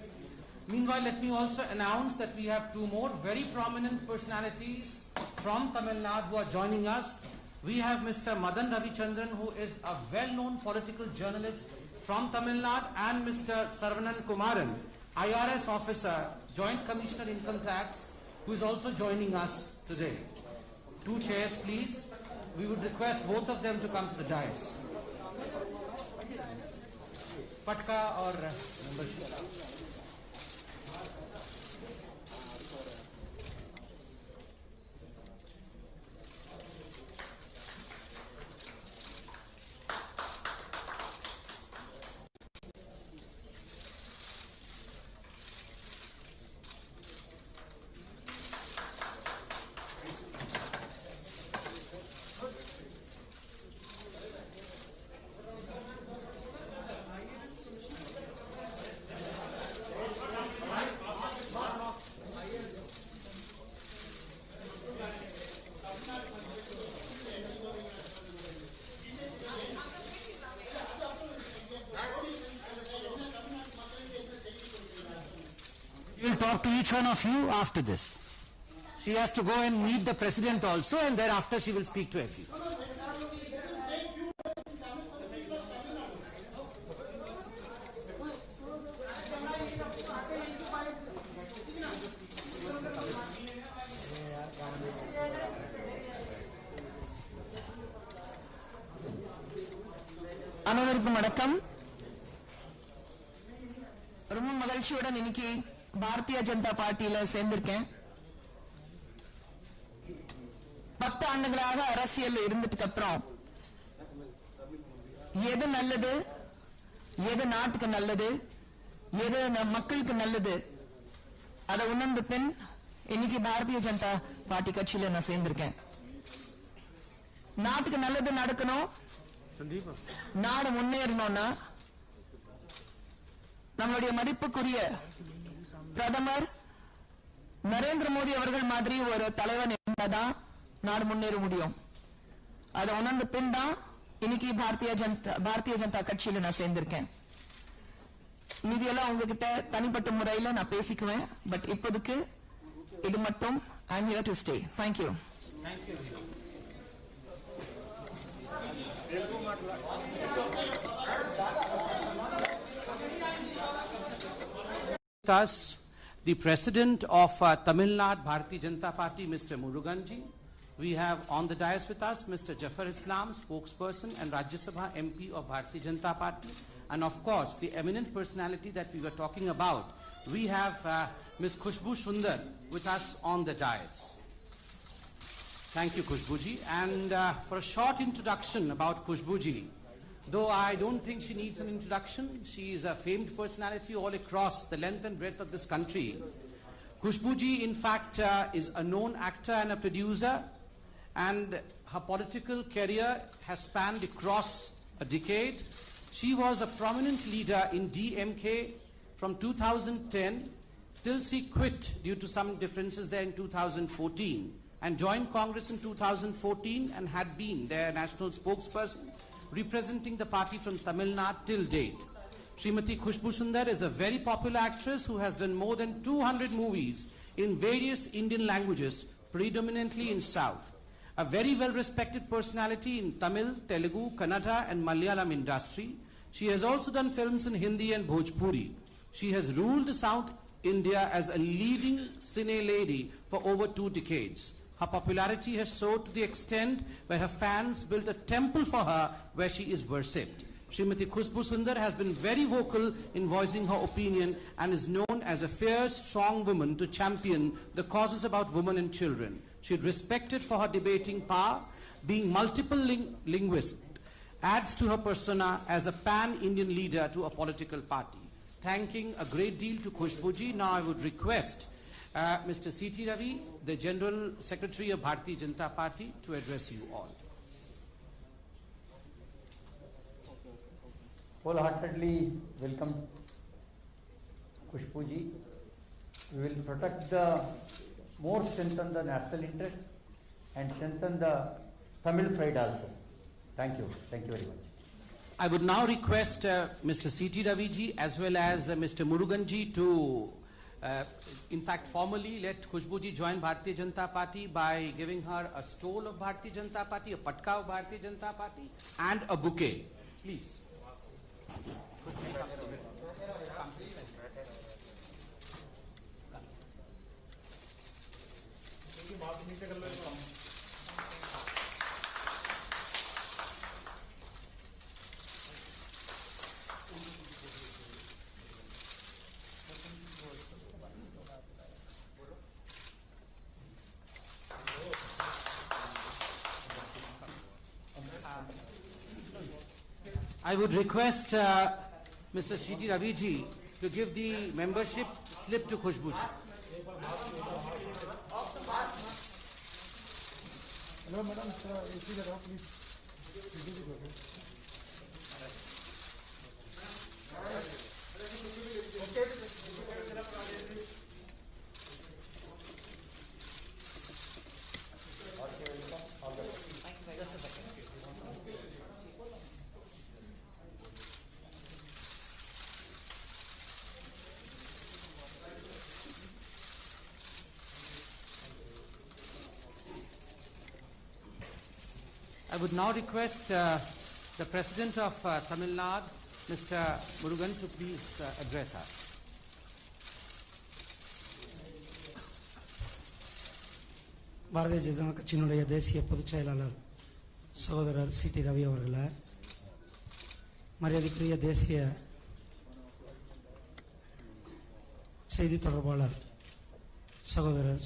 Meanwhile, let me also announce that we have two more very prominent personalities from Tamil Nadu who are joining us. We have Mr. Madan Ravichandran, who is a well-known political journalist from Tamil Nadu, and Mr. Saravanan Kumaran, IRS officer, Joint Commissioner Income Tax, who is also joining us today. Two chairs, please. We would request both of them to come to the dais. Patka or membership? We will talk to each one of you after this. She has to go and meet the president also, and thereafter she will speak to everyone. அனைவருக்கும் வணக்கம். ரொம்ப மகிழ்ச்சியுடன் இன்னைக்கு பாரதிய ஜனதா பார்ட்டியில சேர்ந்திருக்கேன். 10 ஆண்டுகளாக அரசியல் இருந்ததுக்கு அப்புறம் எது நல்லது, எது நாட்டுக்கு நல்லது, எது மக்களுக்கு நல்லது, அதை உணர்ந்த பின் இன்னைக்கு பாரதிய ஜனதா பார்ட்டி கட்சியில நான் சேர்ந்திருக்கேன். நாட்டுக்கு நல்லது நடக்கணும், நாடு முன்னேறணும்னா நம்மளுடைய மதிப்புக்குரிய பிரதமர் நரேந்திர மோடி அவர்கள் மாதிரி ஒரு தலைவன் இருந்தாதான் நாடு முன்னேற முடியும். அதை உணர்ந்த பின் தான் இன்னைக்கு பாரதிய ஜனதா கட்சியில நான் சேர்ந்திருக்கேன். மீதியெல்லாம் உங்ககிட்ட தனிப்பட்ட முறையில நான் பேசிக்குவேன். பட் இப்போதைக்கு இது மட்டும் I am here to stay. Thank you. Thank you. With us, the President of Tamil Nadu Bharatiya Janata Party, Mr. Muruganji. We have on the dais with us Mr. Jafar Islam, spokesperson and Rajya Sabha MP of Bharatiya Janata Party. And of course, the eminent personality that we were talking about, we have Ms. Khushbu Sundar with us on the dais. Thank you, Khushbuji. And for a short introduction about Khushbuji, though I don't think she needs an introduction, she is a famed personality all across the length and breadth of this country. Khushbuji, in fact, is a known actor and a producer, and her political career has spanned across a decade. She was a prominent leader in DMK from 2010 till she quit due to some differences there in 2014 and joined Congress in 2014 and had been their national spokesperson representing the party from Tamil Nadu till date. Srimati Khushbu Sundar is a very popular actress who has done more than 200 movies in various Indian languages, predominantly in South. A very well-respected personality in Tamil, Telugu, Kannada and Malayalam industry. She has also done films in Hindi and Bhojpuri. She has ruled South India as a leading cine lady for over 2 decades. Her popularity has soared to the extent where her fans built a temple for her where she is worshipped. Srimati Khushbu Sundar has been very vocal in voicing her opinion and is known as a fierce, strong woman to champion the causes about women and children. She is respected for her debating power, being multiple linguist, adds to her persona as a pan-Indian leader to a political party. Thanking a great deal to Khushbuji, now I would request Mr. C.T. Ravi, the General Secretary of Bharatiya Janata Party, to address you all. Wholeheartedly welcome Khushbuji. We will protect the more strengthen the national interest and strengthen the Tamil pride also. Thank you. Thank you very much. I would now request Mr. C.T. Raviji as well as Mr. Muruganji to in fact formally let Khushbuji join Bharatiya Janata Party by giving her a stole of Bharatiya Janata Party, a patka of Bharatiya Janata Party and a bouquet. Please. I would request Mr. C.T. Raviji to give the membership slip to Khushbuji. Hello, madam. Please. I would now request the President of Tamil Nadu, Mr. Murugan, to please address us. Bharatiya Janata கட்சியினுடைய தேசிய பொதுச் செயலாளர் சகோதரர் CT. Ravi அவர்களே, மரியாதைக்குரிய தேசிய செய்தி தொடர்பாளர் சகோதரர்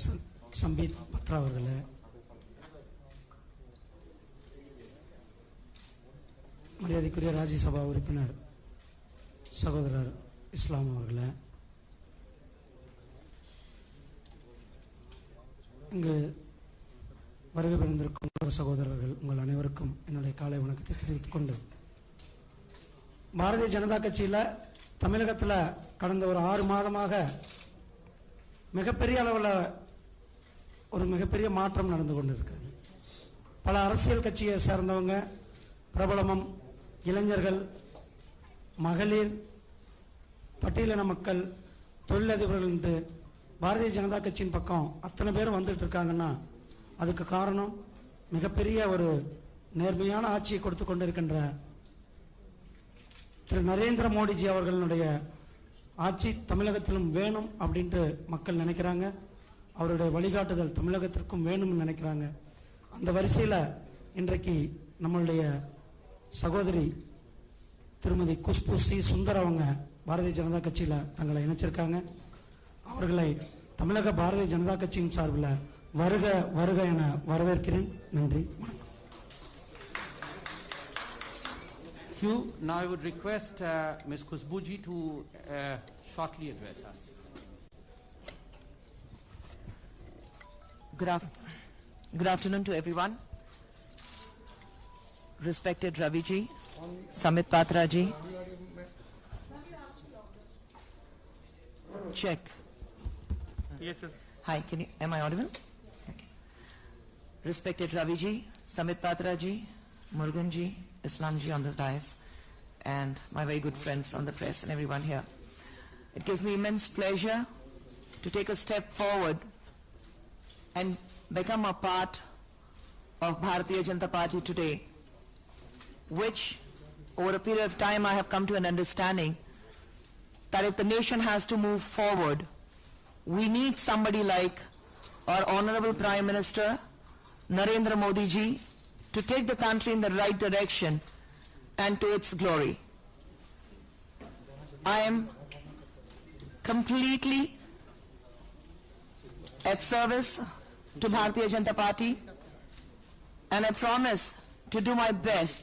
சம்பீத் பத்ரா அவர்களே, மரியாதைக்குரிய ராஜ்யசபா உறுப்பினர் சகோதரர் இஸ்லாம் அவர்களே, இங்கு வருகை புரிந்திருக்கும் சகோதரர்கள் உங்கள் அனைவருக்கும் என்னுடைய காலை வணக்கத்தை தெரிவித்துக் கொண்டு, பாரதிய ஜனதா கட்சியில் தமிழகத்தில் கடந்த ஒரு 6 மாதமாக மிகப்பெரிய அளவில் ஒரு மிகப்பெரிய மாற்றம் நடந்து கொண்டிருக்கிறது. பல அரசியல் கட்சியை சேர்ந்தவங்க, பிரபலமும், இளைஞர்கள், மகளிர், பட்டியலின மக்கள், தொழிலதிபர்கள் என்று பாரதிய ஜனதா கட்சியின் பக்கம் அத்தனை பேரும் வந்துட்டு இருக்காங்கன்னா அதுக்கு காரணம் மிகப்பெரிய ஒரு நேர்மையான ஆட்சியை கொடுத்து கொண்டிருக்கின்ற திரு நரேந்திர மோடிஜி அவர்களுடைய ஆட்சி தமிழகத்திலும் வேணும் அப்படின்ட்டு மக்கள் நினைக்கிறாங்க. அவருடைய வழிகாட்டுதல் தமிழகத்திற்கும் வேணும்னு நினைக்கிறாங்க. அந்த வரிசையில் இன்றைக்கு நம்மளுடைய சகோதரி திருமதி குஷ்பு சி சுந்தர் அவங்க பாரதிய ஜனதா கட்சியில் தங்களை இணைச்சிருக்காங்க. அவர்களை தமிழக பாரதிய ஜனதா கட்சியின் சார்பில் வருக வருக என வரவேற்கிறேன். நன்றி, வணக்கம். Now I would request Ms. Kushbuji to shortly address us. Good afternoon to everyone. Respected Raviji, Samit Patra ji. Check. Yes, sir. Hi, am I audible? Okay. Respected Raviji, Samit Patra ji, Murugan ji, Islam ji on the dais, and my very good friends from the press and everyone here. It gives me immense pleasure to take a step forward and become a part of Bharatiya Janata Party today, which over a period of time I have come to an understanding that if the nation has to move forward, we need somebody like our Honorable Prime Minister Narendra Modi ji to take the country in the right direction and to its glory. I am completely at service to Bharatiya Janata Party, and I promise to do my best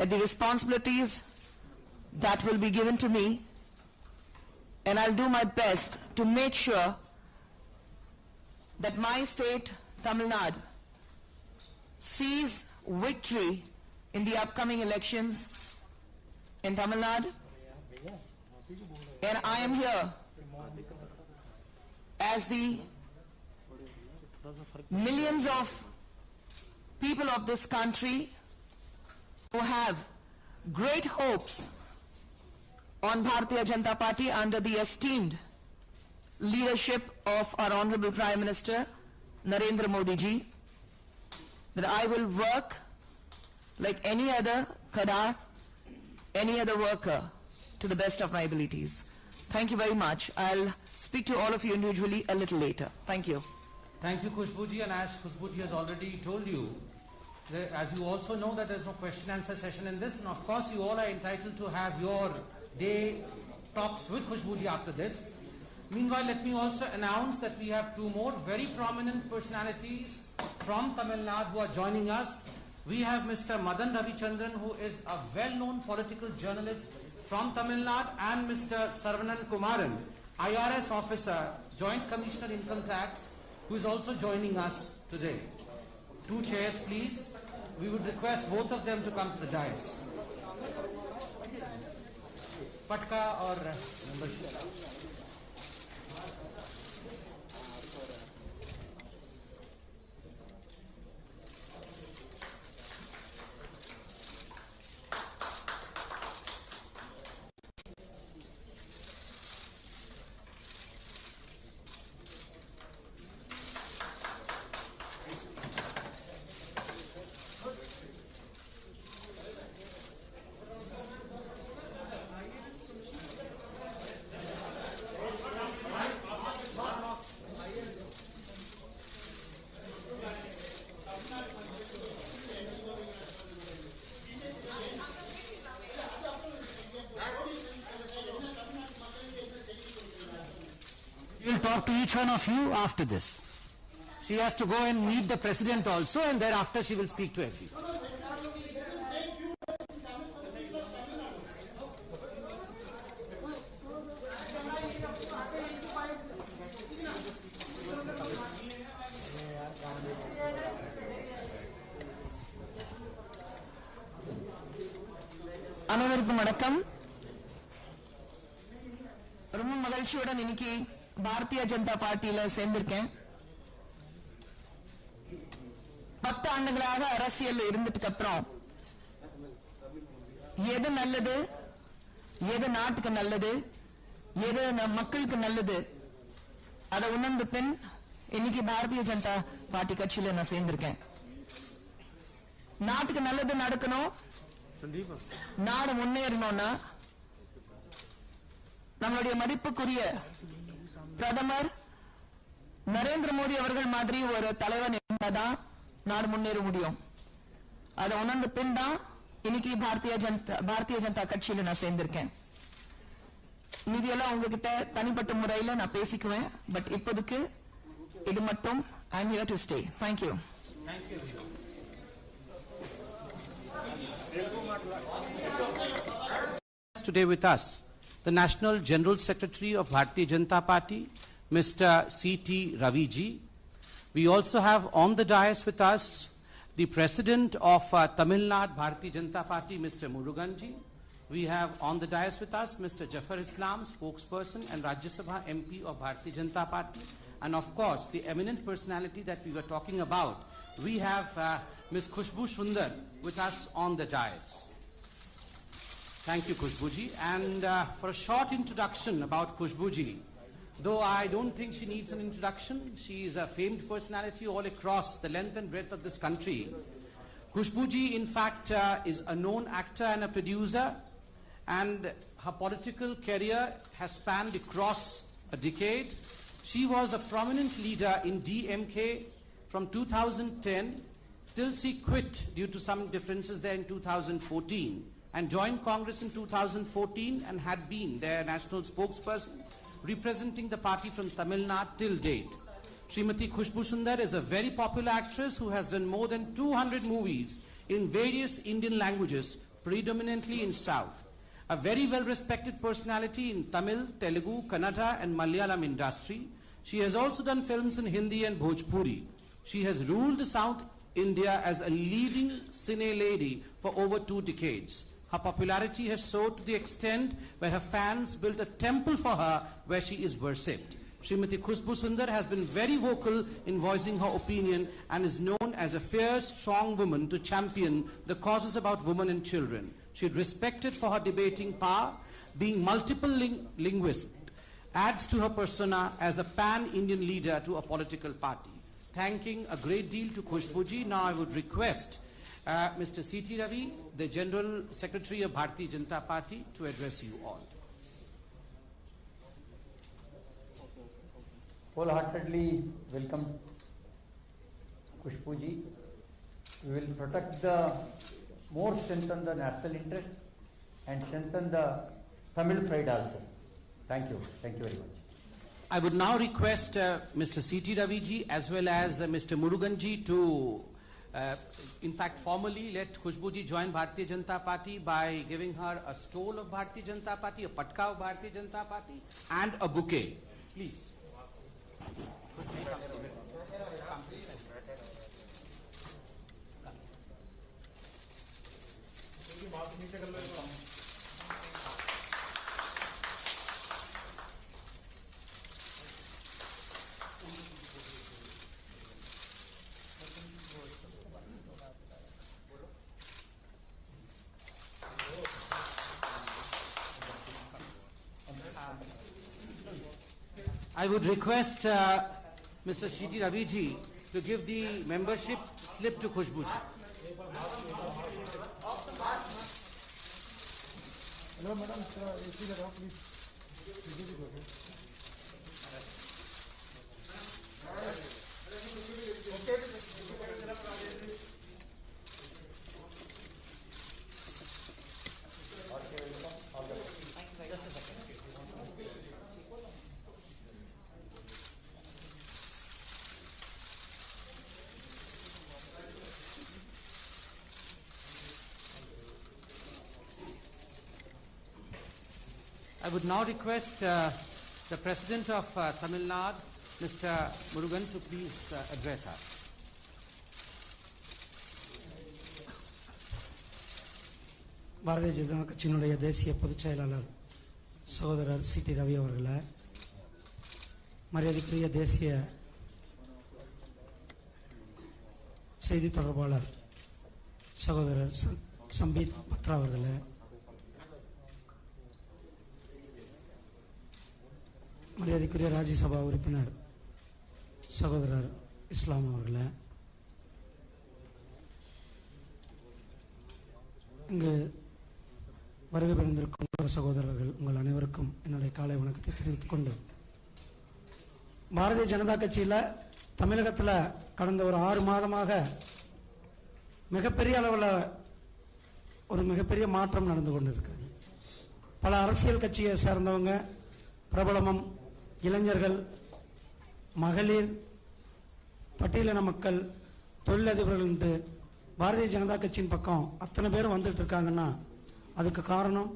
at the responsibilities that will be given to me, and I'll do my best to make sure that my state, Tamil Nadu, sees victory in the upcoming elections in Tamil Nadu. And I am here as the millions of people of this country who have great hopes on Bharatiya Janata Party under the esteemed leadership of our Honorable Prime Minister Narendra Modi ji, that I will work like any other Khadar, any other worker, to the best of my abilities. Thank you very much. I'll speak to all of you individually a little later. Thank you. Thank you, Kushbuji, and as Kushbuji has already told you, as you also know that there is no question answer session in this, and of course you all are entitled to have your day talks with Kushbuji after this. Meanwhile, let me also announce that we have two more very prominent personalities from Tamil Nadu who are joining us. We have Mr. Madan Ravichandran, who is a well-known political journalist from Tamil Nadu, and Mr. Sarvanan Kumaran, IRS officer, Joint Commissioner Income Tax, who is also joining us today. Two chairs, please. We would request both of them to come to the dais. Patka or membership? We will talk to each one of you after this. She has to go and meet the president also, and thereafter she will speak to everyone. அனைவருக்கும் வணக்கம். ரொம்ப மகிழ்ச்சியுடன் இன்னைக்கு பாரதிய ஜனதா பார்ட்டியில சேர்ந்திருக்கேன். 10 ஆண்டுகளாக அரசியல் இருந்ததுக்கு அப்புறம் எது நல்லது, எது நாட்டுக்கு நல்லது, எது மக்களுக்கு நல்லது அதை உணர்ந்த பின் இன்னைக்கு பாரதிய ஜனதா பார்ட்டி கட்சியில நான் சேர்ந்திருக்கேன். நாட்டுக்கு நல்லது நடக்கணும், நாடு முன்னேறணும்னா நம்மளுடைய மதிப்புக்குரிய பிரதமர் நரேந்திர மோடி அவர்கள் மாதிரி ஒரு தலைவன் இருந்தாதான் நாடு முன்னேற முடியும். அதை உணர்ந்த பின் தான் இன்னைக்கு பாரதிய ஜனதா கட்சியில நான் சேர்ந்திருக்கேன். மீதியெல்லாம் உங்ககிட்ட தனிப்பட்ட முறையில் நான் பேசிக்குவேன். பட் இப்போதைக்கு இது மட்டும் I am here to stay. Thank you. Today with us, the National General Secretary of Bharatiya Janata Party, Mr. C.T. Raviji. We also have on the dais with us the President of Tamil Nadu Bharatiya Janata Party, Mr. Muruganji. We have on the dais with us Mr. Jafar Islam, spokesperson and Rajya Sabha MP of Bharatiya Janata Party. And of course, the eminent personality that we were talking about, we have Ms. Khushbu Sundar with us on the dais. Thank you, Khushbuji. And for a short introduction about Khushbuji, though I don't think she needs an introduction, she is a famed personality all across the length and breadth of this country. Khushbuji, in fact, is a known actor and a producer, and her political career has spanned across a decade. She was a prominent leader in DMK from 2010 till she quit due to some differences there in 2014. And joined Congress in 2014 and had been their national spokesperson, representing the party from Tamil Nadu till date. Srimati Khushbu Sundar is a very popular actress who has done more than 200 movies in various Indian languages, predominantly in South. A very well-respected personality in Tamil, Telugu, Kannada and Malayalam industry. She has also done films in Hindi and Bhojpuri. She has ruled South India as a leading cine lady for over 2 decades. Her popularity has soared to the extent where her fans built a temple for her where she is worshipped. Srimati Khushbu Sundar has been very vocal in voicing her opinion and is known as a fierce, strong woman to champion the causes about women and children. She is respected for her debating power, being multiple linguist, adds to her persona as a pan-Indian leader to a political party. Thanking a great deal to Khushbuji, now I would request Mr. C.T. Ravi, the General Secretary of Bharatiya Janata Party, to address you all. Wholeheartedly welcome Khushbu ji. We will protect the, more strengthen the national interest and strengthen the Tamil pride also. Thank you. Thank you very much. I would now request Mr. C.T. Raviji as well as Mr. Muruganji to in fact, formally let Khushbuji join Bharatiya Janata Party by giving her a stole of Bharatiya Janata Party, a patka of Bharatiya Janata Party, and a bouquet. Please. I would request Mr. C.T. Raviji to give the membership slip to Khushbuji. Hello, madam. AC लगाओ, please. I would now request the President of Tamil Nadu, Mr. Murugan, to please address us. Bharatiya Janata கட்சியினுடைய தேசிய பொதுச் செயலாளர் சகோதரர் CT. Ravi அவர்களே, மரியாதைக்குரிய தேசிய செய்தி தொடர்பாளர் சகோதரர் சம்பீத் பத்ரா அவர்களே, மரியாதைக்குரிய ராஜ்யசபா உறுப்பினர் சகோதரர் இஸ்லாம் அவர்களே, இங்கு வருகை புரிந்திருக்கும் சகோதரர்கள் உங்கள் அனைவருக்கும் என்னுடைய காலை வணக்கத்தை தெரிவித்துக் கொண்டு, பாரதிய ஜனதா கட்சியில் தமிழகத்தில் கடந்த ஒரு 6 மாதமாக மிகப்பெரிய அளவில் ஒரு மிகப்பெரிய மாற்றம் நடந்து கொண்டிருக்கிறது. பல அரசியல் கட்சியை சேர்ந்தவங்க, பிரபலமும், இளைஞர்கள், மகளிர், பட்டியலின மக்கள், தொழிலதிபர்கள் என்று பாரதிய ஜனதா கட்சியின் பக்கம் அத்தனை பேரும் வந்துட்டு இருக்காங்கன்னா அதுக்கு காரணம்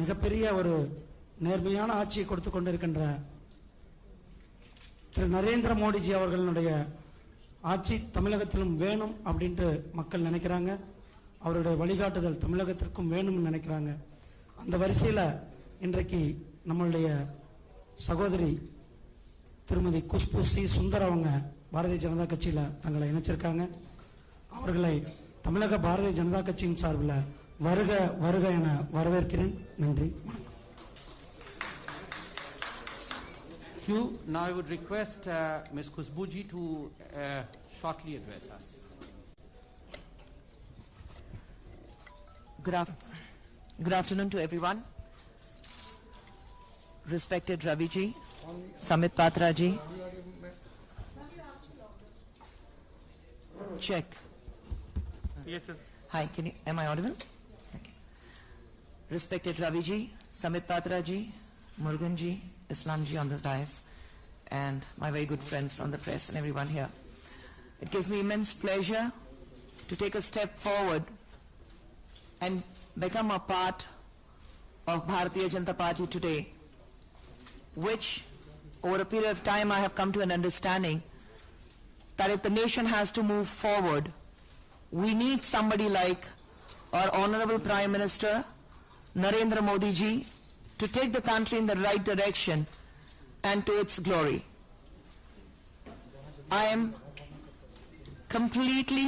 மிகப்பெரிய ஒரு நேர்மையான ஆட்சியை கொடுத்து கொண்டிருக்கின்ற திரு நரேந்திர மோடிஜி அவர்களுடைய ஆட்சி தமிழகத்திலும் வேணும் அப்படின்ட்டு மக்கள் நினைக்கிறாங்க. அவருடைய வழிகாட்டுதல் தமிழகத்திற்கும் வேணும்னு நினைக்கிறாங்க. அந்த வரிசையில் இன்றைக்கு நம்மளுடைய சகோதரி திருமதி குஷ்பு சி சுந்தர் அவங்க பாரதிய ஜனதா கட்சியில் தங்களை இணைச்சிருக்காங்க. அவர்களை தமிழக பாரதிய ஜனதா கட்சியின் சார்பில் வருக வருக என வரவேற்கிறேன். நன்றி, வணக்கம். Now I would request Ms. Khushbuji to shortly address us. Good afternoon to everyone. Respected Ravi ji, Samit Patra ji. Check. Yes, sir. Hi, am I audible? Okay. Respected Ravi ji, Samit Patra ji, Murugan ji, Islam ji on the dais, and my very good friends from the press and everyone here. It gives me immense pleasure to take a step forward and become a part of Bharatiya Janata Party today, which over a period of time I have come to an understanding that if the nation has to move forward, we need somebody like our Honorable Prime Minister Narendra Modi ji to take the country in the right direction and to its glory. I am completely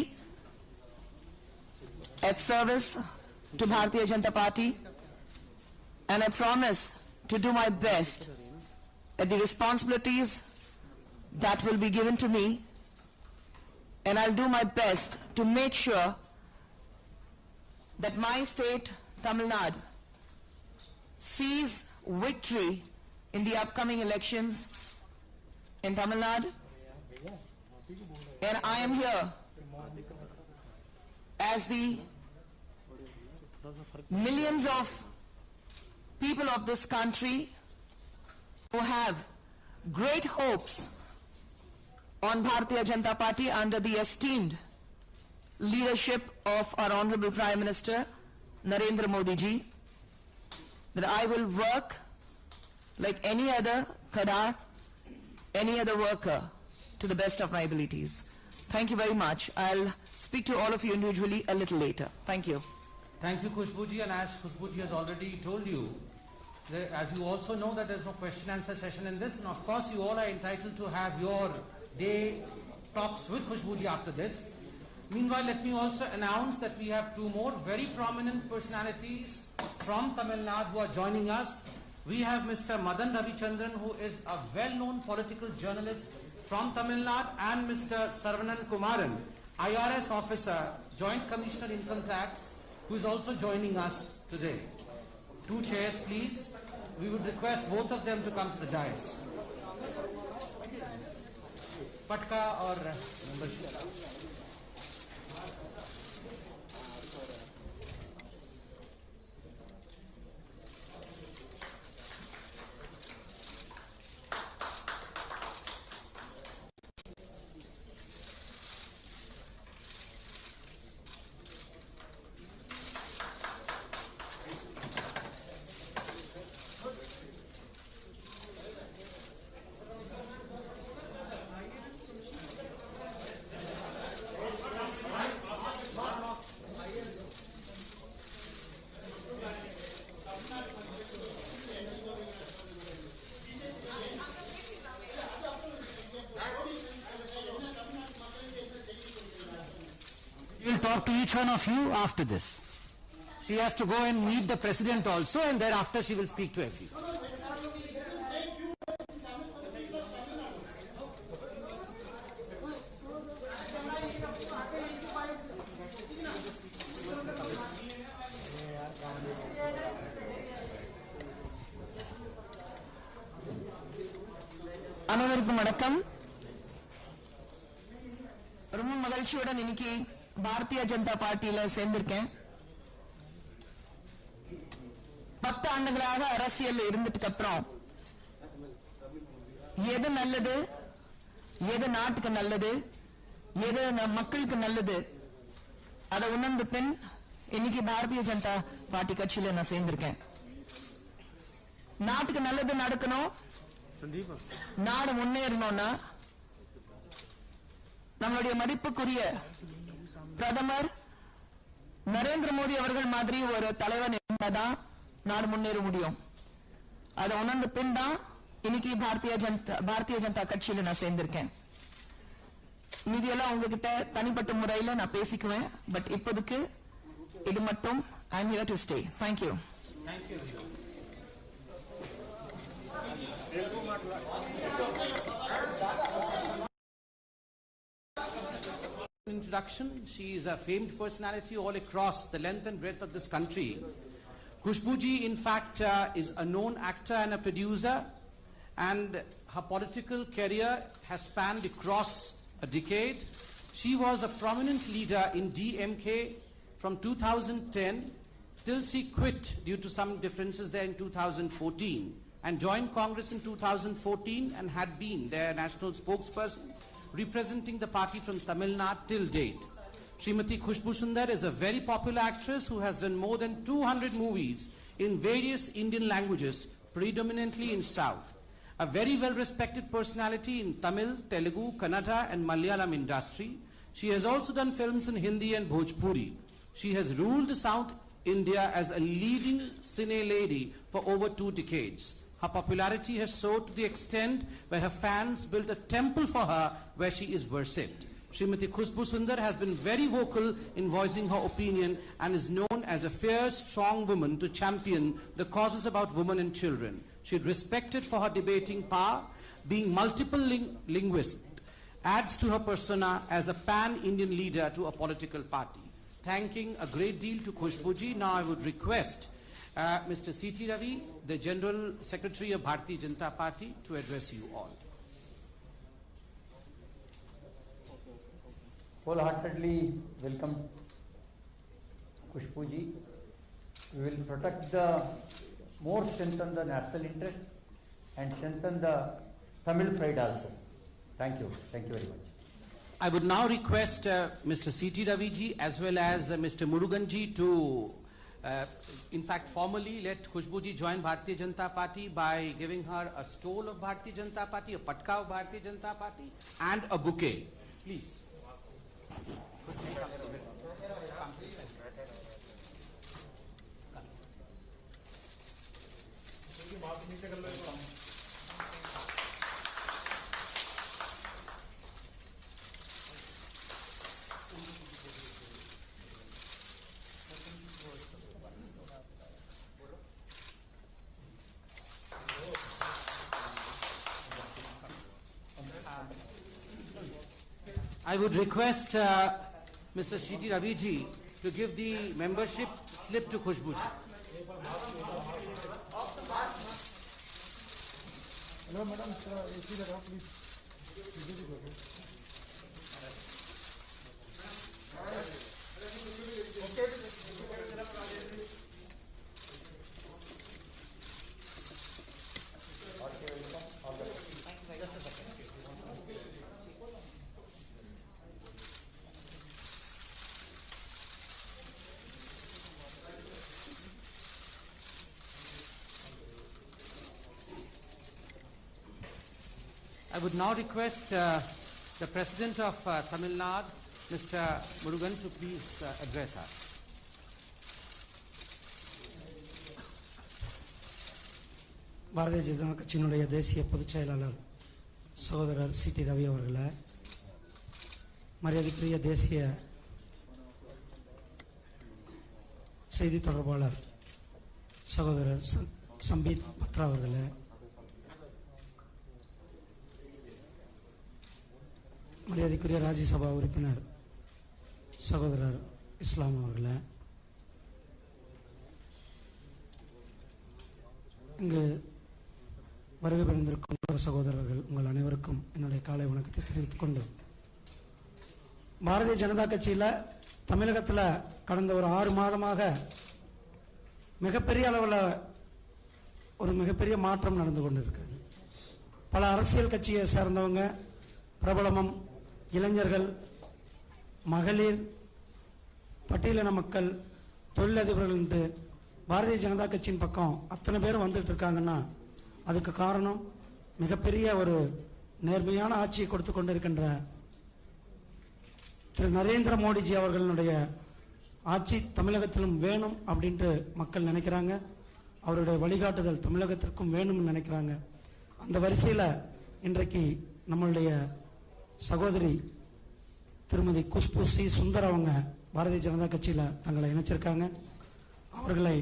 at service to Bharatiya Janata Party, and I promise to do my best at the responsibilities that will be given to me, and I'll do my best to make sure that my state, Tamil Nadu, sees victory in the upcoming elections in Tamil Nadu. And I am here as the millions of people of this country who have great hopes on Bharatiya Janata Party under the esteemed leadership of our Honorable Prime Minister Narendra Modi ji, that I will work like any other Kadar, any other worker, to the best of my abilities. Thank you very much. I'll speak to all of you individually a little later. Thank you. Thank you, Khushbuji, and as Khushbuji has already told you, as you also know that there's no question answer session in this, and of course you all are entitled to have your day talks with Khushbuji after this. Meanwhile, let me also announce that we have 2 more very prominent personalities from Tamil Nadu who are joining us. We have Mr. Madan Ravichandran, who is a well-known political journalist from Tamil Nadu, and Mr. Sarvanan Kumaran, IRS officer, Joint Commissioner Income Tax, who is also joining us today. 2 chairs, please. We would request both of them to come to the dais. Patka or membership. talk to each one of you after this. She has to go and meet the president also, and thereafter she will speak to everyone. அனைவருக்கும் வணக்கம். ரொம்ப மகிழ்ச்சியுடன் இன்னைக்கு பாரதிய ஜனதா பார்ட்டியில சேர்ந்திருக்கேன். 10 ஆண்டுகளாக அரசியல் இருந்ததுக்கு அப்புறம் எது நல்லது, எது நாட்டுக்கு நல்லது, எது மக்களுக்கு நல்லது அதை உணர்ந்த பின் இன்னைக்கு பாரதிய ஜனதா பார்ட்டி கட்சியில நான் சேர்ந்திருக்கேன். நாட்டுக்கு நல்லது நடக்கணும், நாடு முன்னேறணும்னா நம்மளுடைய மதிப்புக்குரிய பிரதமர் நரேந்திர மோடி அவர்கள் மாதிரி ஒரு தலைவன் இருந்தாதான் நாடு முன்னேற முடியும். அதை உணர்ந்த பின் தான் இன்னைக்கு பாரதிய ஜனதா கட்சியில நான் சேர்ந்திருக்கேன். மீதியெல்லாம் உங்ககிட்ட தனிப்பட்ட முறையில நான் பேசிக்குவேன். பட் இப்போதைக்கு இது மட்டும் I am here to stay. Thank you. Introduction. She is a famed personality all across the length and breadth of this country. Khushbuji, in fact, is a known actor and a producer, and her political career has spanned across a decade. She was a prominent leader in DMK from 2010 till she quit due to some differences there in 2014 and joined Congress in 2014 and had been their national spokesperson, representing the party from Tamil Nadu till date. Srimati Khushbu Sundar is a very popular actress who has done more than 200 movies in various Indian languages, predominantly in South. A very well-respected personality in Tamil, Telugu, Kannada and Malayalam industry. She has also done films in Hindi and Bhojpuri. She has ruled South India as a leading cine lady for over 2 decades. Her popularity has soared to the extent where her fans built a temple for her where she is worshipped. Srimati Khushbu Sundar has been very vocal in voicing her opinion and is known as a fierce, strong woman to champion the causes about women and children. She is respected for her debating power, being multiple linguist, adds to her persona as a pan-Indian leader to a political party. Thanking a great deal to Khushbuji, now I would request Mr. C.T. Ravi, the General Secretary of Bharatiya Janata Party, to address you all. Wholeheartedly welcome Khushbuji. We will protect more strengthen the national interest and strengthen the Tamil pride also. Thank you. Thank you very much. I would now request Mr. C.T. Raviji as well as Mr. Muruganji to in fact formally let Khushbuji join Bharatiya Janata Party by giving her a stole of Bharatiya Janata Party, a patka of Bharatiya Janata Party and a bouquet. Please. I would request Mr. C.T. Raviji to give the membership slip to Khushbuji. Hello, madam. AC लगाओ, please. I would now request the President of Tamil Nadu, Mr. Murugan, to please address us. Bharatiya Janata கட்சியினுடைய தேசிய பொதுச் செயலாளர் சகோதரர் CT. Ravi அவர்களே, மரியாதைக்குரிய தேசிய செய்தி தொடர்பாளர் சகோதரர் சம்பீத் பத்ரா அவர்களே, மரியாதைக்குரிய ராஜ்யசபா உறுப்பினர் சகோதரர் இஸ்லாம் அவர்களே, இங்கு வருகை புரிந்திருக்கும் சகோதரர்கள் உங்கள் அனைவருக்கும் என்னுடைய காலை வணக்கத்தை தெரிவித்துக் கொண்டு, பாரதிய ஜனதா கட்சியில் தமிழகத்தில் கடந்த ஒரு 6 மாதமாக மிகப்பெரிய அளவில் ஒரு மிகப்பெரிய மாற்றம் நடந்து கொண்டிருக்கிறது. பல அரசியல் கட்சியை சேர்ந்தவங்க, பிரபலமும், இளைஞர்கள், மகளிர், பட்டியலின மக்கள், தொழிலதிபர்கள் என்று பாரதிய ஜனதா கட்சியின் பக்கம் அத்தனை பேரும் வந்துட்டு இருக்காங்கன்னா அதுக்கு காரணம் மிகப்பெரிய ஒரு நேர்மையான ஆட்சியை கொடுத்து கொண்டிருக்கின்ற திரு நரேந்திர மோடிஜி அவர்களுடைய ஆட்சி தமிழகத்திலும் வேணும் அப்படின்ட்டு மக்கள் நினைக்கிறாங்க. அவருடைய வழிகாட்டுதல் தமிழகத்திற்கும் வேணும்னு நினைக்கிறாங்க. அந்த வரிசையில் இன்றைக்கு நம்மளுடைய சகோதரி திருமதி குஷ்பு சி சுந்தர் அவங்க பாரதிய ஜனதா கட்சியில் தங்களை இணைச்சிருக்காங்க. அவர்களை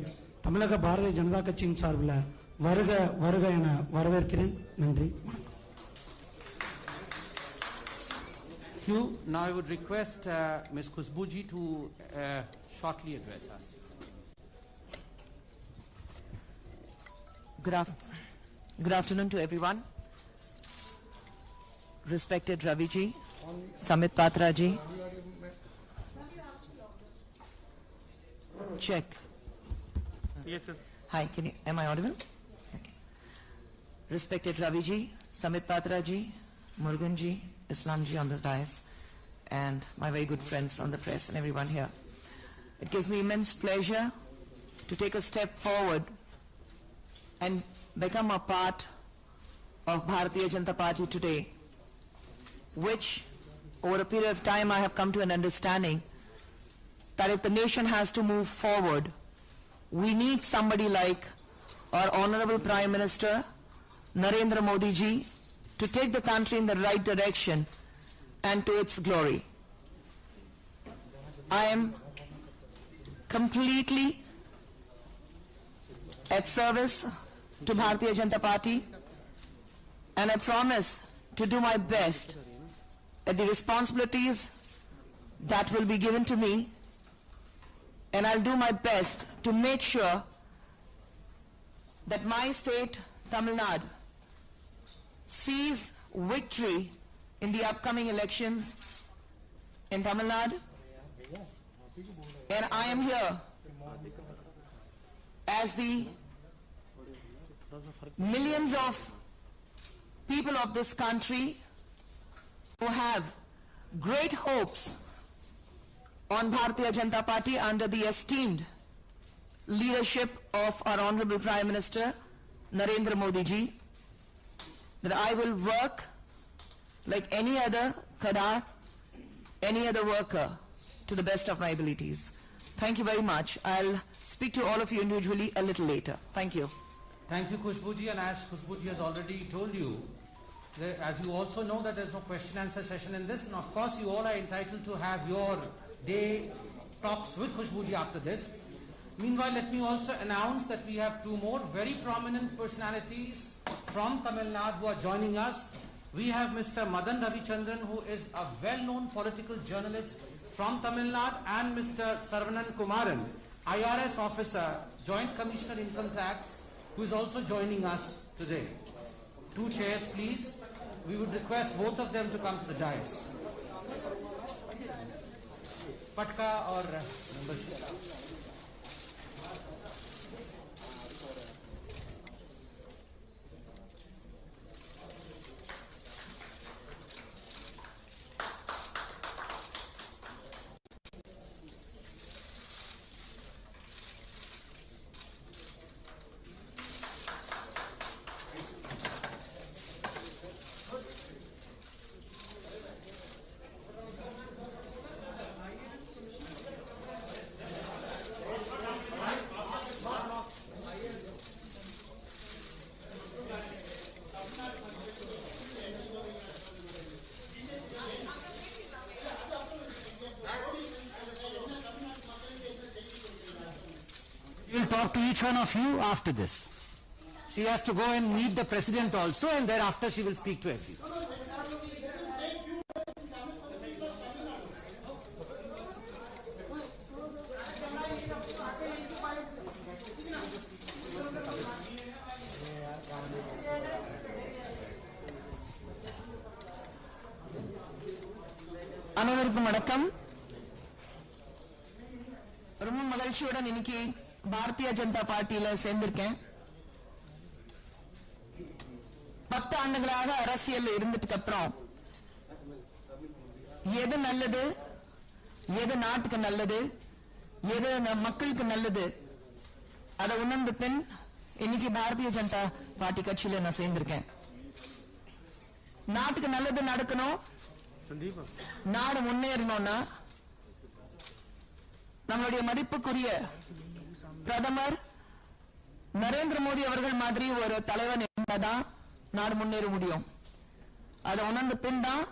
தமிழக பாரதிய ஜனதா கட்சியின் சார்பில் வருக வருக என வரவேற்கிறேன். நன்றி, வணக்கம். Thank you. Now I would request Ms. Khushbuji to shortly address us. Good afternoon to everyone. Respected Ravi ji, Samit Patra ji. Check. Yes, sir. Hi, am I audible? Okay. Respected Ravi ji, Samit Patra ji, Murugan ji, Islam ji on the dais, and my very good friends from the press and everyone here. It gives me immense pleasure to take a step forward and become a part of Bharatiya Janata Party today, which over a period of time I have come to an understanding that if the nation has to move forward, we need somebody like our Honorable Prime Minister Narendra Modi ji to take the country in the right direction and to its glory. I am completely at service to Bharatiya Janata Party, and I promise to do my best at the responsibilities that will be given to me, and I'll do my best to make sure that my state, Tamil Nadu, sees victory in the upcoming elections in Tamil Nadu. And I am here as the millions of people of this country who have great hopes on Bharatiya Janata Party under the esteemed leadership of our Honorable Prime Minister Narendra Modi ji, that I will work like any other Kadar, any other worker, to the best of my abilities. Thank you very much. I'll speak to all of you individually a little later. Thank you. Thank you, Khushbuji. And as Khushbuji has already told you, as you also know that there's no question answer session in this, and of course you all are entitled to have your day talks with Khushbuji after this. Meanwhile, let me also announce that we have 2 more very prominent personalities from Tamil Nadu who are joining us. We have Mr. Madan Ravichandran, who is a well-known political journalist from Tamil Nadu, and Mr. Sarvanan Kumaran, IRS officer, Joint Commissioner Income Tax, who is also joining us today. 2 chairs, please. We would request both of them to come to the dais. Patka or membership? talk to each one of you after this. She has to go and meet the president also, and thereafter she will speak to everyone. அனைவருக்கும் வணக்கம். ரொம்ப மகிழ்ச்சியுடன் இன்னைக்கு பாரதிய ஜனதா பார்ட்டியில சேர்ந்திருக்கேன். 10 ஆண்டுகளாக அரசியல் இருந்ததுக்கு அப்புறம் எது நல்லது, எது நாட்டுக்கு நல்லது, எது மக்களுக்கு நல்லது அதை உணர்ந்த பின் இன்னைக்கு பாரதிய ஜனதா பார்ட்டி கட்சியில நான் சேர்ந்திருக்கேன். நாட்டுக்கு நல்லது நடக்கணும், நாடு முன்னேறணும்னா நம்மளுடைய மதிப்புக்குரிய பிரதமர் நரேந்திர மோடி அவர்கள் மாதிரி ஒரு தலைவன் இருந்தாதான் நாடு முன்னேற முடியும். அதை உணர்ந்த பின் தான்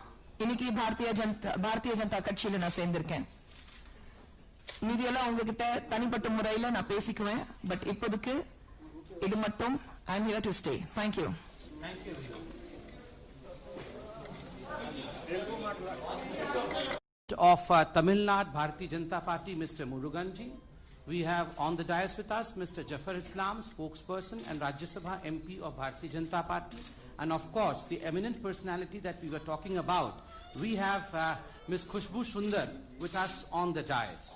இன்னைக்கு பாரதிய ஜனதா கட்சியில நான் சேர்ந்திருக்கேன். மீதியெல்லாம் உங்ககிட்ட தனிப்பட்ட முறையில நான் பேசிக்குவேன். பட் இப்போதைக்கு இது மட்டும் I am here to stay. Thank you. Of Tamil Nadu Bharatiya Janata Party, Mr. Muruganji. We have on the dais with us Mr. Jafar Islam, spokesperson and Rajya Sabha MP of Bharatiya Janata Party. And of course, the eminent personality that we were talking about, we have Ms. Khushbu Sundar with us on the dais.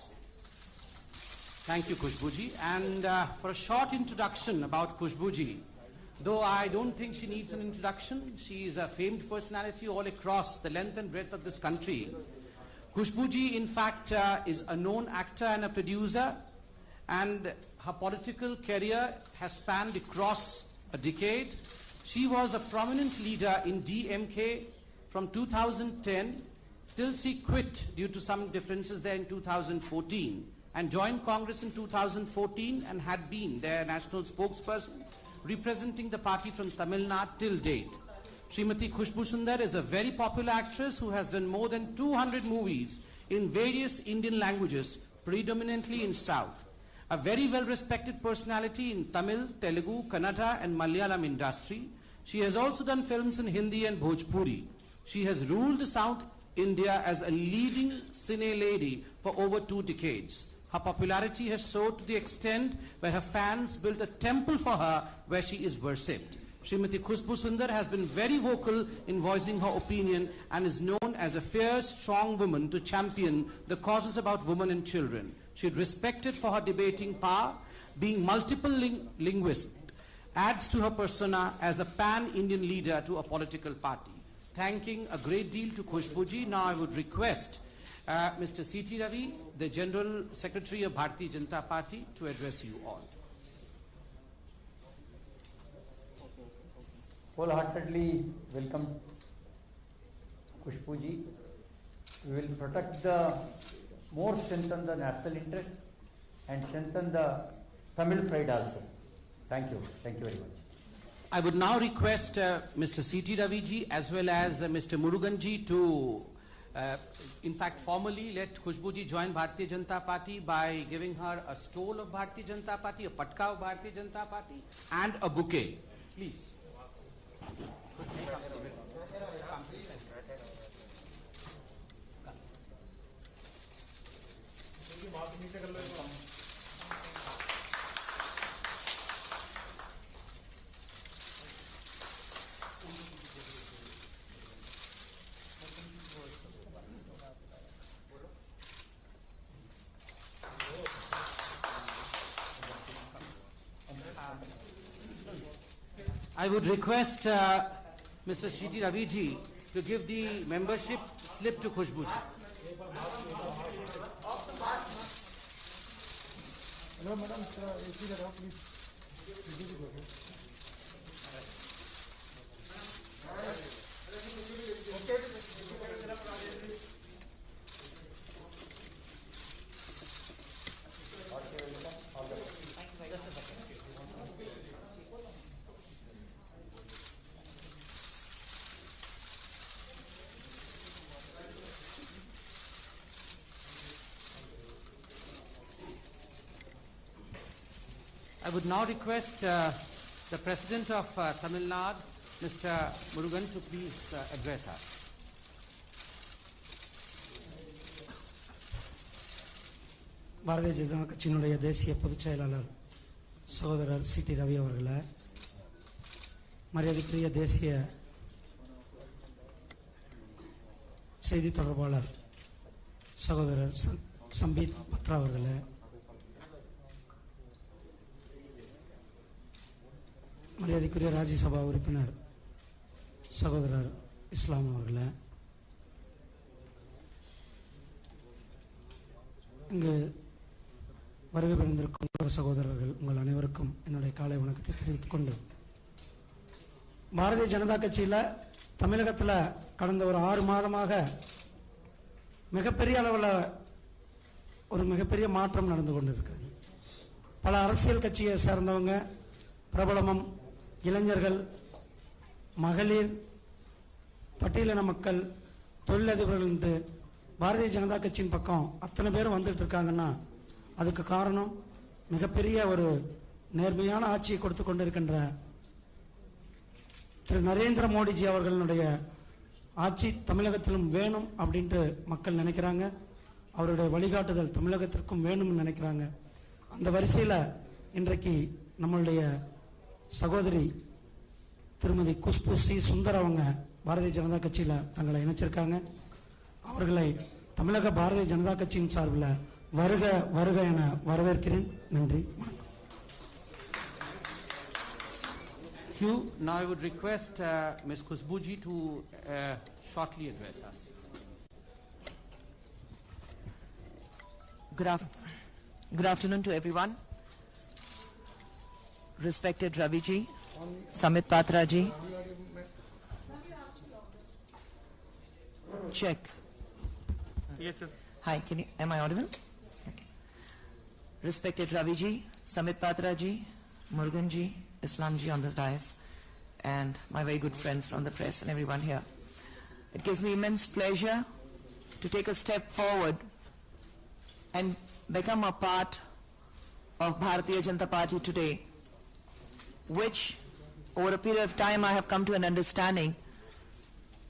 Thank you, Khushbuji. And for a short introduction about Khushbuji, though I don't think she needs an introduction, she is a famed personality all across the length and breadth of this country. Khushbuji, in fact, is a known actor and a producer, and her political career has spanned across a decade. She was a prominent leader in DMK from 2010 till she quit due to some differences there in 2014 and joined Congress in 2014 and had been their national spokesperson representing the party from Tamil Nadu till date. Srimati Khushbu Sundar is a very popular actress who has done more than 200 movies in various Indian languages, predominantly in South. A very well-respected personality in Tamil, Telugu, Kannada and Malayalam industry. She has also done films in Hindi and Bhojpuri. She has ruled South India as a leading cine lady for over 2 decades. Her popularity has soared to the extent where her fans built a temple for her where she is worshipped. Srimati Khushbu Sundar has been very vocal in voicing her opinion and is known as a fierce, strong woman to champion the causes about women and children. She is respected for her debating power, being multiple linguist, adds to her persona as a pan-Indian leader to a political party. Thanking a great deal to Khushbuji, now I would request Mr. C.T. Ravi, the General Secretary of Bharatiya Janata Party, to address you all. Wholeheartedly welcome Khushbu ji. We will protect more strengthen the national interest and strengthen the Tamil pride also. Thank you very much. I would now request Mr. C.T. Ravi ji as well as Mr. Murugan ji to in fact formally let Khushbu ji join Bharatiya Janata Party by giving her a stole of Bharatiya Janata Party, a patka of Bharatiya Janata Party and a bouquet. Please. I would request Mr. C.T. Ravi ji to give the membership slip to Khushbu ji. Hello, madam. Please. would now request the President of Tamil Nadu, Mr. Murugan, to please address us. Bharatiya Janata கட்சியினுடைய தேசிய பொதுச் செயலாளர் சகோதரர் CT. Ravi அவர்களே, மரியாதைக்குரிய தேசிய செய்தி தொடர்பாளர் சகோதரர் சம்பீத் பத்ரா அவர்களே, மரியாதைக்குரிய ராஜ்யசபா உறுப்பினர் சகோதரர் இஸ்லாம் அவர்களே, இங்கு வருகை புரிந்திருக்கும் சகோதரர்கள் உங்கள் அனைவருக்கும் என்னுடைய காலை வணக்கத்தை தெரிவித்துக் கொண்டு, பாரதிய ஜனதா கட்சியில் தமிழகத்தில் கடந்த ஒரு 6 மாதமாக மிகப்பெரிய அளவில் ஒரு மிகப்பெரிய மாற்றம் நடந்து கொண்டிருக்கிறது. பல அரசியல் கட்சியை சேர்ந்தவங்க, பிரபலமும், இளைஞர்கள், மகளிர், பட்டியலின மக்கள், தொழிலதிபர்கள் என்று பாரதிய ஜனதா கட்சியின் பக்கம் அத்தனை பேரும் வந்துட்டு இருக்காங்கன்னா அதுக்கு காரணம் மிகப்பெரிய ஒரு நேர்மையான ஆட்சியை கொடுத்து கொண்டிருக்கின்ற திரு நரேந்திர மோடிஜி அவர்களுடைய ஆட்சி தமிழகத்திலும் வேணும் அப்படின்ட்டு மக்கள் நினைக்கிறாங்க. அவருடைய வழிகாட்டுதல் தமிழகத்திற்கும் வேணும்னு நினைக்கிறாங்க. அந்த வரிசையில் இன்றைக்கு நம்மளுடைய சகோதரி திருமதி குஷ்பு சி சுந்தர் அவங்க பாரதிய ஜனதா கட்சியில் தங்களை இணைச்சிருக்காங்க. அவர்களை தமிழக பாரதிய ஜனதா கட்சியின் சார்பில் வருக வருக என வரவேற்கிறேன். நன்றி, வணக்கம். Hugh, now I would request Ms. Kushbuji to shortly address us. Good afternoon to everyone. Respected Ravi ji, Samit Patra ji. Check. Yes, sir. Hi, am I audible? Okay. Respected Ravi ji, Samit Patra ji, Murugan ji, Islam ji on the dais, and my very good friends from the press and everyone here. It gives me immense pleasure to take a step forward and become a part of Bharatiya Janata Party today, which over a period of time I have come to an understanding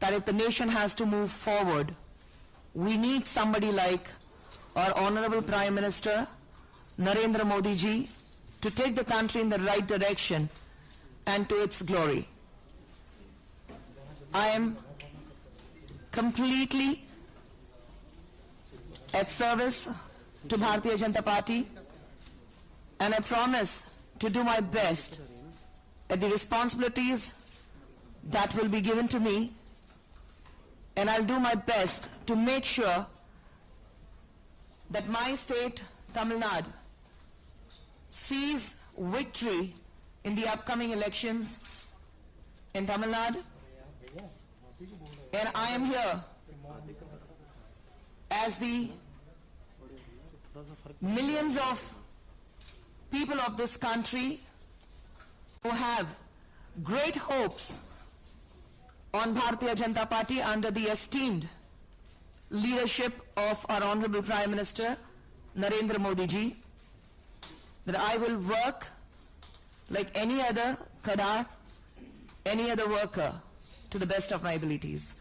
that if the nation has to move forward, we need somebody like our Honorable Prime Minister Narendra Modi ji to take the country in the right direction and to its glory. I am completely at service to Bharatiya Janata Party, and I promise to do my best at the responsibilities that will be given to me, and I'll do my best to make sure that my state, Tamil Nadu, sees victory in the upcoming elections in Tamil Nadu. And I am here as the millions of people of this country who have great hopes on Bharatiya Janata Party under the esteemed leadership of our Honorable Prime Minister Narendra Modi ji, that I will work like any other Kadar, any other worker to the best of my abilities.